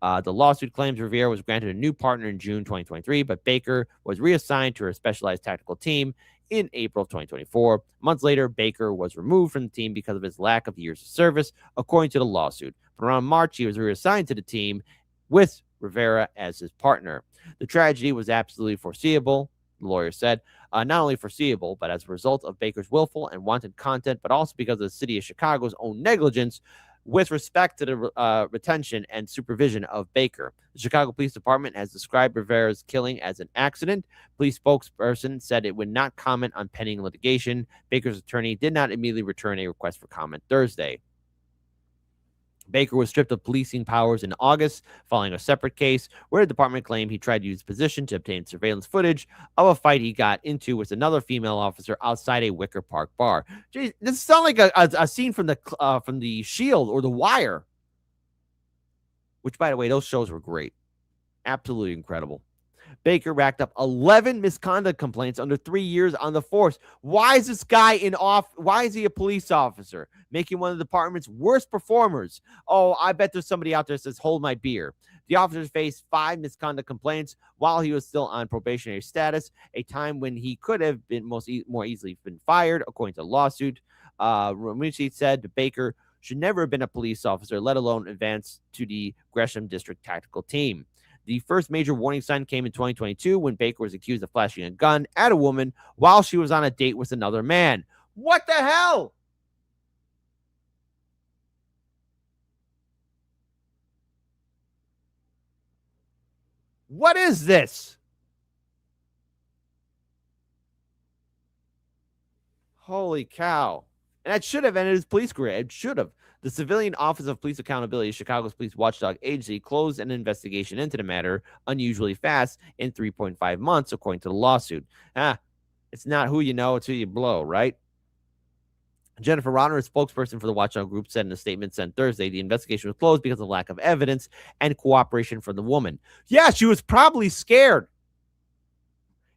The lawsuit claims Rivera was granted a new partner in June 2023, but Baker was reassigned to her specialized tactical team in April of 2024. Months later, Baker was removed from the team because of his lack of years of service, according to the lawsuit. But around March, he was reassigned to the team with Rivera as his partner. The tragedy was absolutely foreseeable, the lawyer said. Not only foreseeable, but as a result of Baker's willful and wanton content, but also because of the city of Chicago's own negligence with respect to the retention and supervision of Baker. The Chicago Police Department has described Rivera's killing as an accident. Police spokesperson said it would not comment on pending litigation. Baker's attorney did not immediately return a request for comment Thursday. Baker was stripped of policing powers in August following a separate case where the department claimed he tried to use his position to obtain surveillance footage of a fight he got into with another female officer outside a Wicker Park bar. Jeez, this sounds like a scene from the Shield or The Wire, which, by the way, those shows were great. Absolutely incredible. Baker racked up 11 misconduct complaints under 3 years on the force. Why is this guy why is he a police officer? Making one of the department's worst performers. Oh, I bet there's somebody out there that says, hold my beer. The officer faced 5 misconduct complaints while he was still on probationary status, a time when he could have been more easily been fired, according to the lawsuit. Ramucci said Baker should never have been a police officer, let alone advance to the Gresham District Tactical Team. The first major warning sign came in 2022 when Baker was accused of flashing a gun at a woman while she was on a date with another man. What the hell? What is this? Holy cow. And that should have ended his police career. It should have. The Civilian Office of Police Accountability, Chicago's police watchdog agency, closed an investigation into the matter unusually fast in 3.5 months, according to the lawsuit. It's not who you know, it's who you blow, right? Jennifer Ronner, a spokesperson for the watchdog group, said in a statement sent Thursday the investigation was closed because of lack of evidence and cooperation from the woman. Yeah, she was probably scared.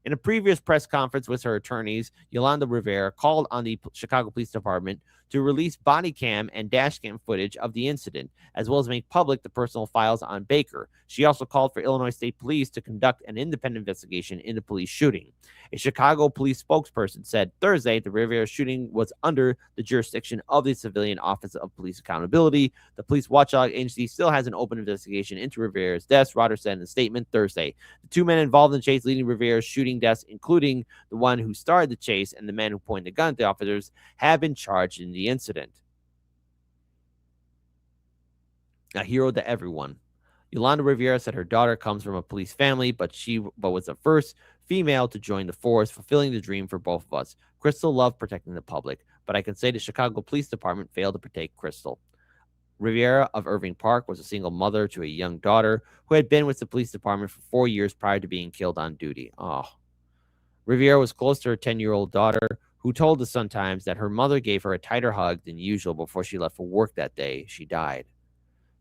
In a previous press conference with her attorneys, Yolanda Rivera called on the Chicago Police Department to release body cam and dash cam footage of the incident, as well as make public the personal files on Baker. She also called for Illinois State Police to conduct an independent investigation into police shooting. A Chicago police spokesperson said Thursday the Rivera shooting was under the jurisdiction of the Civilian Office of Police Accountability. The police watchdog agency still has an open investigation into Rivera's death, Ronner said in a statement Thursday. The 2 men involved in the chase leading Rivera's shooting deaths, including the one who started the chase and the man who pointed the gun at the officers, have been charged in the incident. A hero to everyone. Yolanda Rivera said her daughter comes from a police family, but was the first female to join the force, fulfilling the dream for both of us. Crystal loved protecting the public, but I can say the Chicago Police Department failed to protect Crystal. Rivera of Irving Park was a single mother to a young daughter who had been with the police department for 4 years prior to being killed on duty. Rivera was close to her 10-year-old daughter, who told the Sun-Times that her mother gave her a tighter hug than usual before she left for work that day. She died.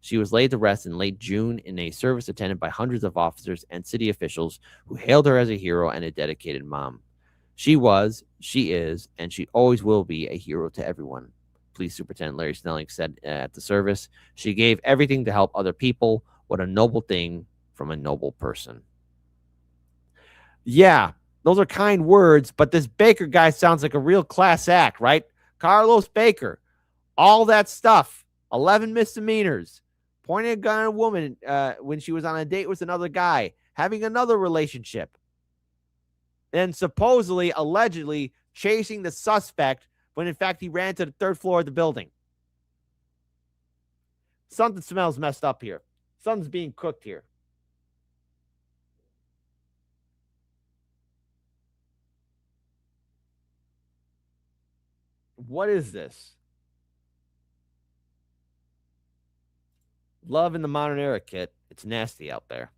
She was laid to rest in late June in a service attended by hundreds of officers and city officials who hailed her as a hero and a dedicated mom. She was, she is, and she always will be a hero to everyone, Police Superintendent Larry Snelling said at the service. She gave everything to help other people. What a noble thing from a noble person. Yeah, those are kind words, but this Baker guy sounds like a real class act, right? Carlos Baker, all that stuff, 11 misdemeanors, pointing a gun at a woman when she was on a date with another guy, having another relationship, and supposedly, allegedly, chasing the suspect when in fact he ran to the 3rd floor of the building. Something smells messed up here. Something's being cooked here. What is this? Love in the modern era, Kit. It's nasty out there.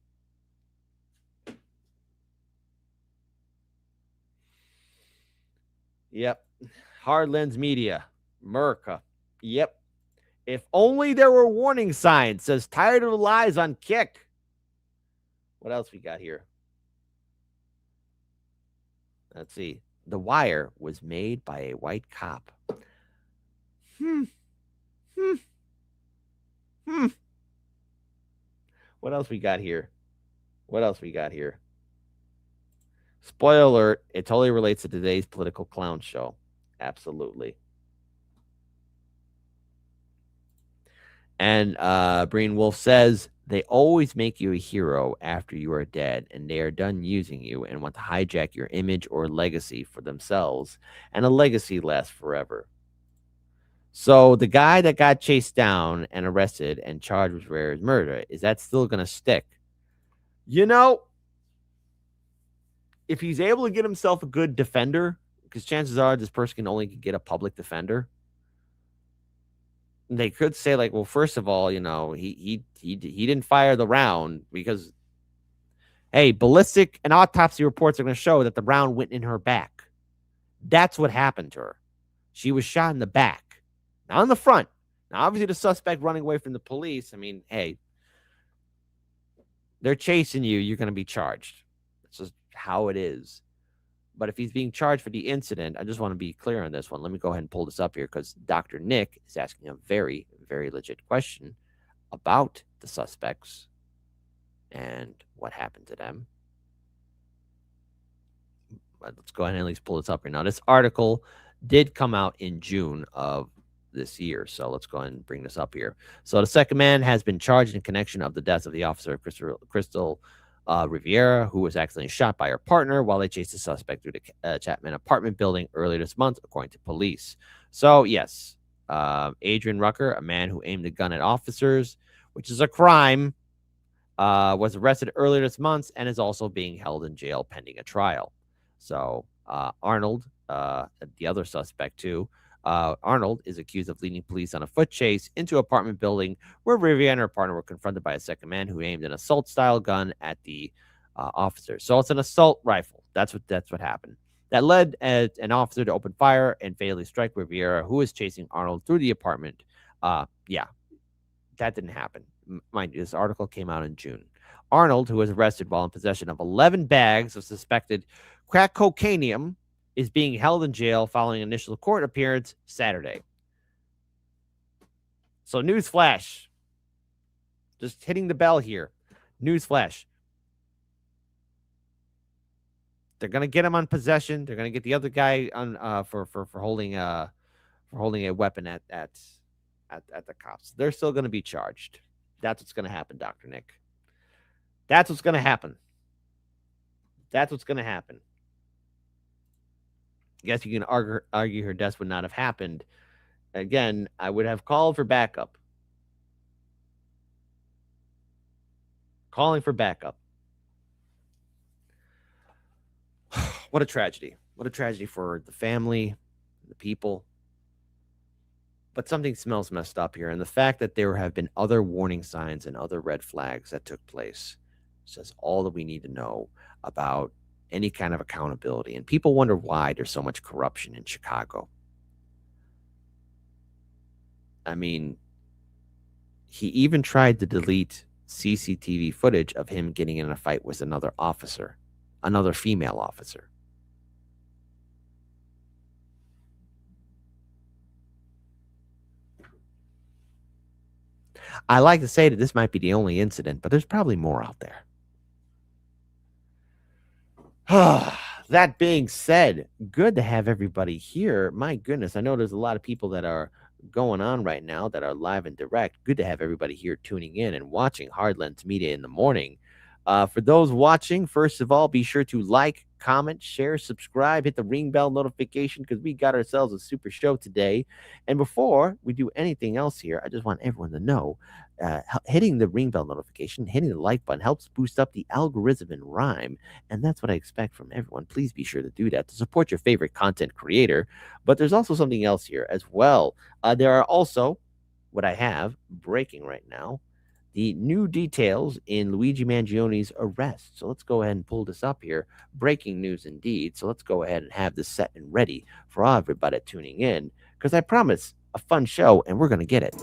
Yep. Hard Lens Media. America. Yep. If only there were warning signs. Says tired of the lies on Kick. What else we got here? Let's see. The Wire was made by a white cop. What else we got here? What else we got here? Spoiler alert, it totally relates to today's political clown show. Absolutely. And Breen Wolf says, they always make you a hero after you are dead, and they are done using you and want to hijack your image or legacy for themselves, and a legacy lasts forever. So the guy that got chased down and arrested and charged with Rare's murder, is that still going to stick? You know, if he's able to get himself a good defender, because chances are this person can only get a public defender, they could say, like, well, first of all, you know, he didn't fire the round because, hey, ballistic and autopsy reports are going to show that the round went in her back. That's what happened to her. She was shot in the back, not in the front. Now, obviously, the suspect running away from the police, I mean, hey, they're chasing you. You're going to be charged. That's just how it is. But if he's being charged for the incident, I just want to be clear on this one. Let me go ahead and pull this up here because Dr. Nick is asking a very, very legit question about the suspects and what happened to them. But let's go ahead and at least pull this up here. Now, this article did come out in June of this year, so let's go ahead and bring this up here. So the second man has been charged in connection of the death of the officer, Crystal Riviera, who was accidentally shot by her partner while they chased the suspect through the Chapman apartment building earlier this month, according to police. So, yes, Adrian Rucker, a man who aimed a gun at officers, which is a crime, was arrested earlier this month and is also being held in jail pending a trial. So, Arnold, the other suspect, too, Arnold is accused of leading police on a foot chase into an apartment building where Riviera and her partner were confronted by a second man who aimed an assault-style gun at the officer. So it's an assault rifle. That's what happened. That led an officer to open fire and fatally strike Riviera, who was chasing Arnold through the apartment. Yeah, that didn't happen. Mind you, this article came out in June. Arnold, who was arrested while in possession of 11 bags of suspected crack cocaine, is being held in jail following initial court appearance Saturday. So, newsflash. Just hitting the bell here. Newsflash. They're gonna get him on possession. They're gonna get the other guy on for holding a weapon at the cops. They're still gonna be charged. That's what's gonna happen, Dr. Nick. That's what's gonna happen. That's what's gonna happen. I guess you can argue her death would not have happened. Again, I would have called for backup. Calling for backup. What a tragedy. What a tragedy for the family, the people. But something smells messed up here. And the fact that there have been other warning signs and other red flags that took place says all that we need to know about any kind of accountability. And people wonder why there's so much corruption in Chicago. I mean, he even tried to delete CCTV footage of him getting in a fight with another officer, another female officer. I like to say that this might be the only incident, but there's probably more out there. That being said, good to have everybody here. My goodness, I know there's a lot of people that are going on right now that are live and direct. Good to have everybody here tuning in and watching Hard Lens Media in the morning. For those watching, first of all, be sure to like, comment, share, subscribe, hit the ring bell notification because we got ourselves a super show today. And before we do anything else here, I just want everyone to know hitting the ring bell notification, hitting the like button helps boost up the algorithm in Rhyme. And that's what I expect from everyone. Please be sure to do that to support your favorite content creator. But there's also something else here as well. There are also what I have breaking right now. the new details in Luigi Mangioni's arrest. So let's go ahead and pull this up here. Breaking news indeed. So let's go ahead and have this set and ready for all everybody tuning in, because I promise a fun show, and we're going to get it.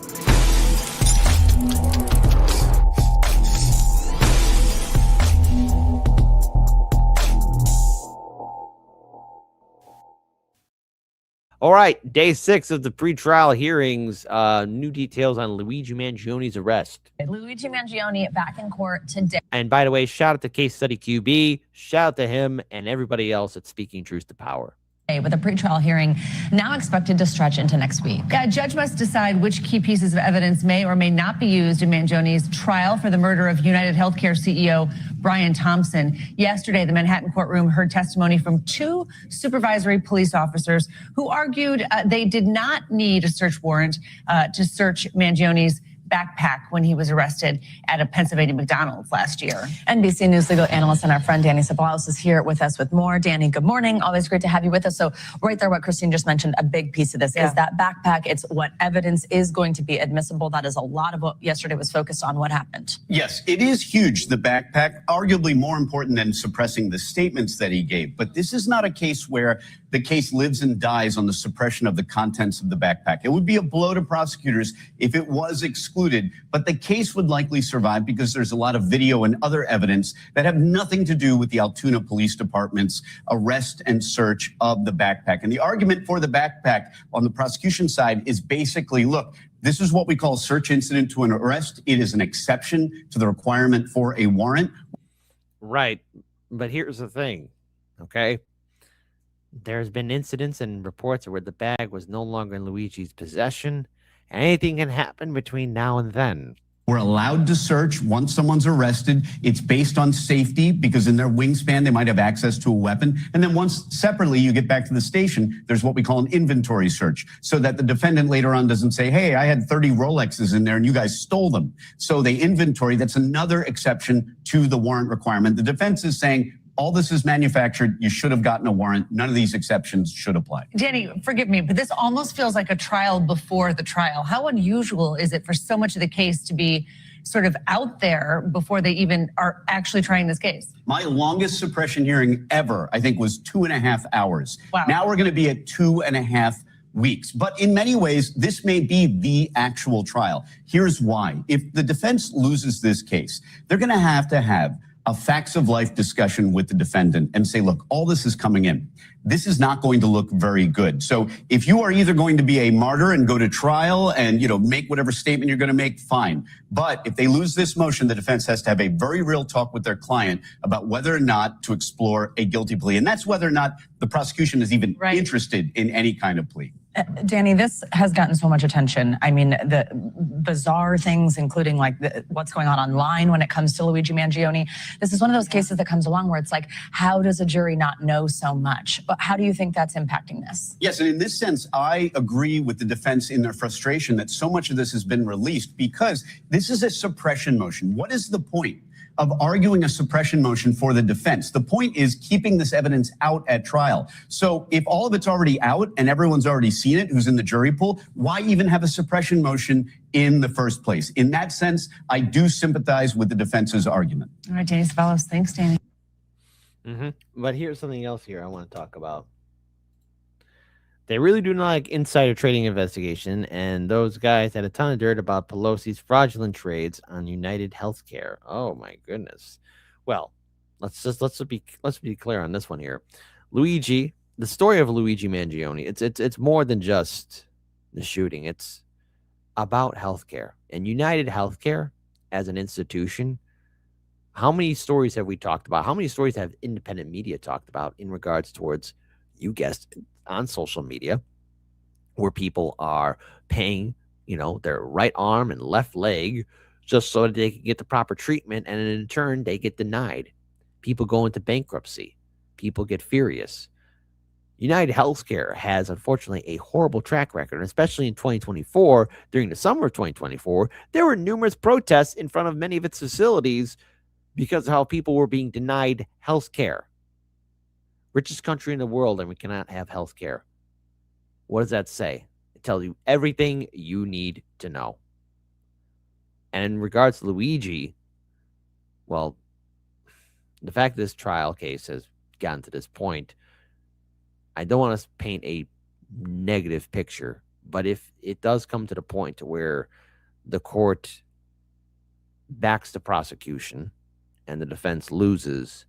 All right, day 6 of the pretrial hearings. New details on Luigi Mangioni's arrest. Luigi Mangione back in court today. And by the way, shout out to Case Study QB. Shout out to him and everybody else at Speaking Truth to Power. With a pretrial hearing now expected to stretch into next week. A judge must decide which key pieces of evidence may or may not be used in Mangioni's trial for the murder of United Healthcare CEO Brian Thompson. Yesterday, the Manhattan courtroom heard testimony from 2 supervisory police officers who argued they did not need a search warrant to search Mangioni's backpack when he was arrested at a Pennsylvania McDonald's last year. NBC News legal analyst and our friend Danny Ceballos is here with us with more. Danny, good morning. Always great to have you with us. So right there, what Christine just mentioned, a big piece of this is that backpack. It's what evidence is going to be admissible. That is a lot of what yesterday was focused on. What happened? Yes, it is huge, the backpack, arguably more important than suppressing the statements that he gave. But this is not a case where the case lives and dies on the suppression of the contents of the backpack. It would be a blow to prosecutors if it was excluded, but the case would likely survive because there's a lot of video and other evidence that have nothing to do with the Altoona Police Department's arrest and search of the backpack. And the argument for the backpack on the prosecution side is basically, look, this is what we call a search incident to an arrest. It is an exception to the requirement for a warrant. Right. But here's the thing, okay? There's been incidents and reports where the bag was no longer in Luigi's possession. Anything can happen between now and then. We're allowed to search once someone's arrested. It's based on safety because in their wingspan, they might have access to a weapon. And then once separately you get back to the station, there's what we call an inventory search so that the defendant later on doesn't say, hey, I had 30 Rolexes in there and you guys stole them. So they inventory. That's another exception to the warrant requirement. The defense is saying, all this is manufactured. You should have gotten a warrant. None of these exceptions should apply. Danny, forgive me, but this almost feels like a trial before the trial. How unusual is it for so much of the case to be sort of out there before they even are actually trying this case? My longest suppression hearing ever, I think, was 2.5 hours. Wow. Now we're going to be at 2.5 weeks. But in many ways, this may be the actual trial. Here's why. If the defense loses this case, they're going to have a facts of life discussion with the defendant and say, look, all this is coming in. This is not going to look very good. So if you are either going to be a martyr and go to trial and, make whatever statement you're going to make, fine. But if they lose this motion, the defense has to have a very real talk with their client about whether or not to explore a guilty plea. And that's whether or not the prosecution is even interested in any kind of plea. Danny, this has gotten so much attention. I mean, the bizarre things, including what's going on online when it comes to Luigi Mangione. This is one of those cases that comes along where it's like, how does a jury not know so much? But how do you think that's impacting this? Yes, and in this sense, I agree with the defense in their frustration that so much of this has been released because this is a suppression motion. What is the point of arguing a suppression motion for the defense? The point is keeping this evidence out at trial. So if all of it's already out and everyone's already seen it, who's in the jury pool, why even have a suppression motion in the first place? In that sense, I do sympathize with the defense's argument. All right, Danny Ceballos. Thanks, Danny. But here's something else here I want to talk about. They really do not like insider trading investigation, and those guys had a ton of dirt about Pelosi's fraudulent trades on United Healthcare. Oh my goodness. Well, let's be clear on this one here. Luigi, the story of Luigi Mangione, it's more than just the shooting. It's about healthcare. And United Healthcare as an institution, how many stories have we talked about? How many stories have independent media talked about in regards towards, you guessed, on social media, where people are paying, their right arm and left leg just so that they can get the proper treatment, and in turn they get denied. People go into bankruptcy. People get furious. United Healthcare has, unfortunately, a horrible track record, and especially in 2024, during the summer of 2024, there were numerous protests in front of many of its facilities because of how people were being denied health care. Richest country in the world, and we cannot have health care. What does that say? It tells you everything you need to know. And in regards to Luigi, well, the fact that this trial case has gotten to this point, I don't want to paint a negative picture, but if it does come to the point to where the court backs the prosecution and the defense loses,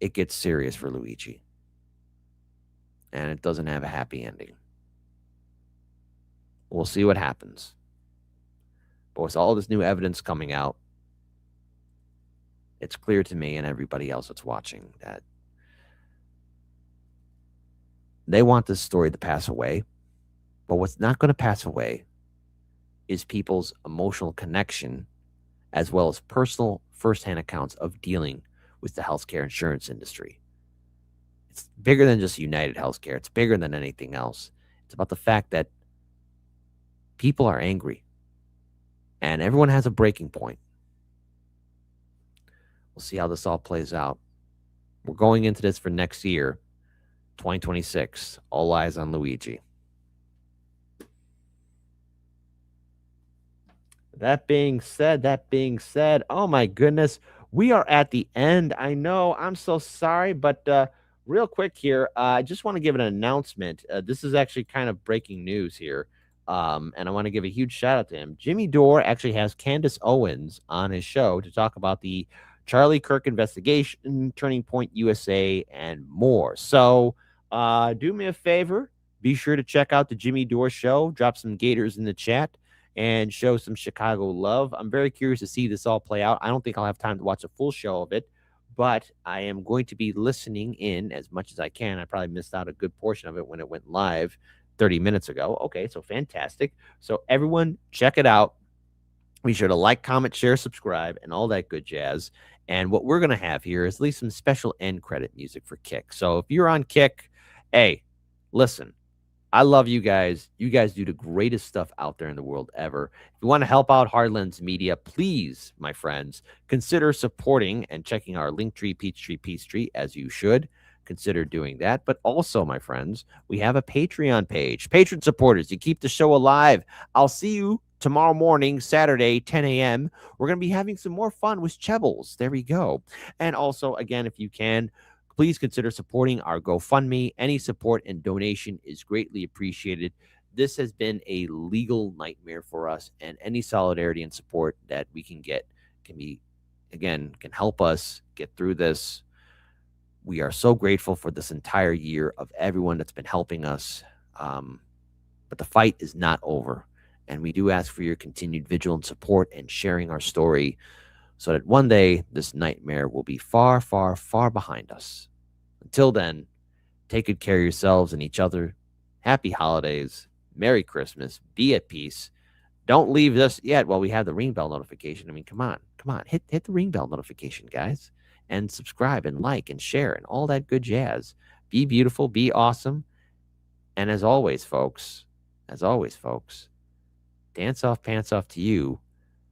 it gets serious for Luigi. And it doesn't have a happy ending. We'll see what happens. But with all this new evidence coming out, it's clear to me and everybody else that's watching that they want this story to pass away. But what's not going to pass away is people's emotional connection as well as personal firsthand accounts of dealing with the healthcare insurance industry. It's bigger than just United Healthcare. It's bigger than anything else. It's about the fact that people are angry and everyone has a breaking point. We'll see how this all plays out. We're going into this for next year, 2026. All eyes on Luigi. That being said, oh my goodness, we are at the end. I know, I'm so sorry, but real quick here, I just want to give an announcement. This is actually kind of breaking news here, and I want to give a huge shout out to him. Jimmy Dore actually has Candace Owens on his show to talk about the Charlie Kirk investigation, Turning Point USA, and more. So do me a favor, be sure to check out the Jimmy Dore show, drop some gators in the chat, and show some Chicago love. I'm very curious to see this all play out. I don't think I'll have time to watch a full show of it, but I am going to be listening in as much as I can. I probably missed out a good portion of it when it went live 30 minutes ago. Okay, so fantastic. So everyone, check it out. Be sure to like, comment, share, subscribe, and all that good jazz. And what we're going to have here is at least some special end credit music for Kick. So if you're on Kick, hey, listen. I love you guys. You guys do the greatest stuff out there in the world ever. If you want to help out Hardlands Media, please, my friends, consider supporting and checking our Linktree, Peachtree, as you should. Consider doing that. But also, my friends, we have a Patreon page. Patron supporters, you keep the show alive. I'll see you tomorrow morning, Saturday, 10 a.m. We're going to be having some more fun with Chebbles. There we go. And also, again, if you can, please consider supporting our GoFundMe. Any support and donation is greatly appreciated. This has been a legal nightmare for us, and any solidarity and support that we can get can help us get through this. We are so grateful for this entire year of everyone that's been helping us. But the fight is not over, and we do ask for your continued vigilant support and sharing our story, so that one day this nightmare will be far, far, far behind us. Until then, take good care of yourselves and each other. Happy holidays. Merry Christmas. Be at peace. Don't leave us yet while we have the ring bell notification. I mean, come on. Hit the ring bell notification, guys. And subscribe and like and share and all that good jazz. Be beautiful. Be awesome. And as always, folks, dance off, pants off to you.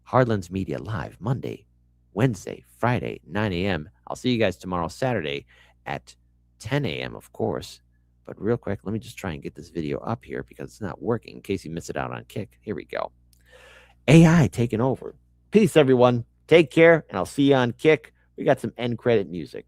Hardlands Media live Monday, Wednesday, Friday, 9 a.m. I'll see you guys tomorrow, Saturday at 10 a.m., of course. But real quick, let me just try and get this video up here because it's not working in case you miss it out on Kick. Here we go. AI taking over. Peace, everyone. Take care, and I'll see you on Kick. We got some end credit music.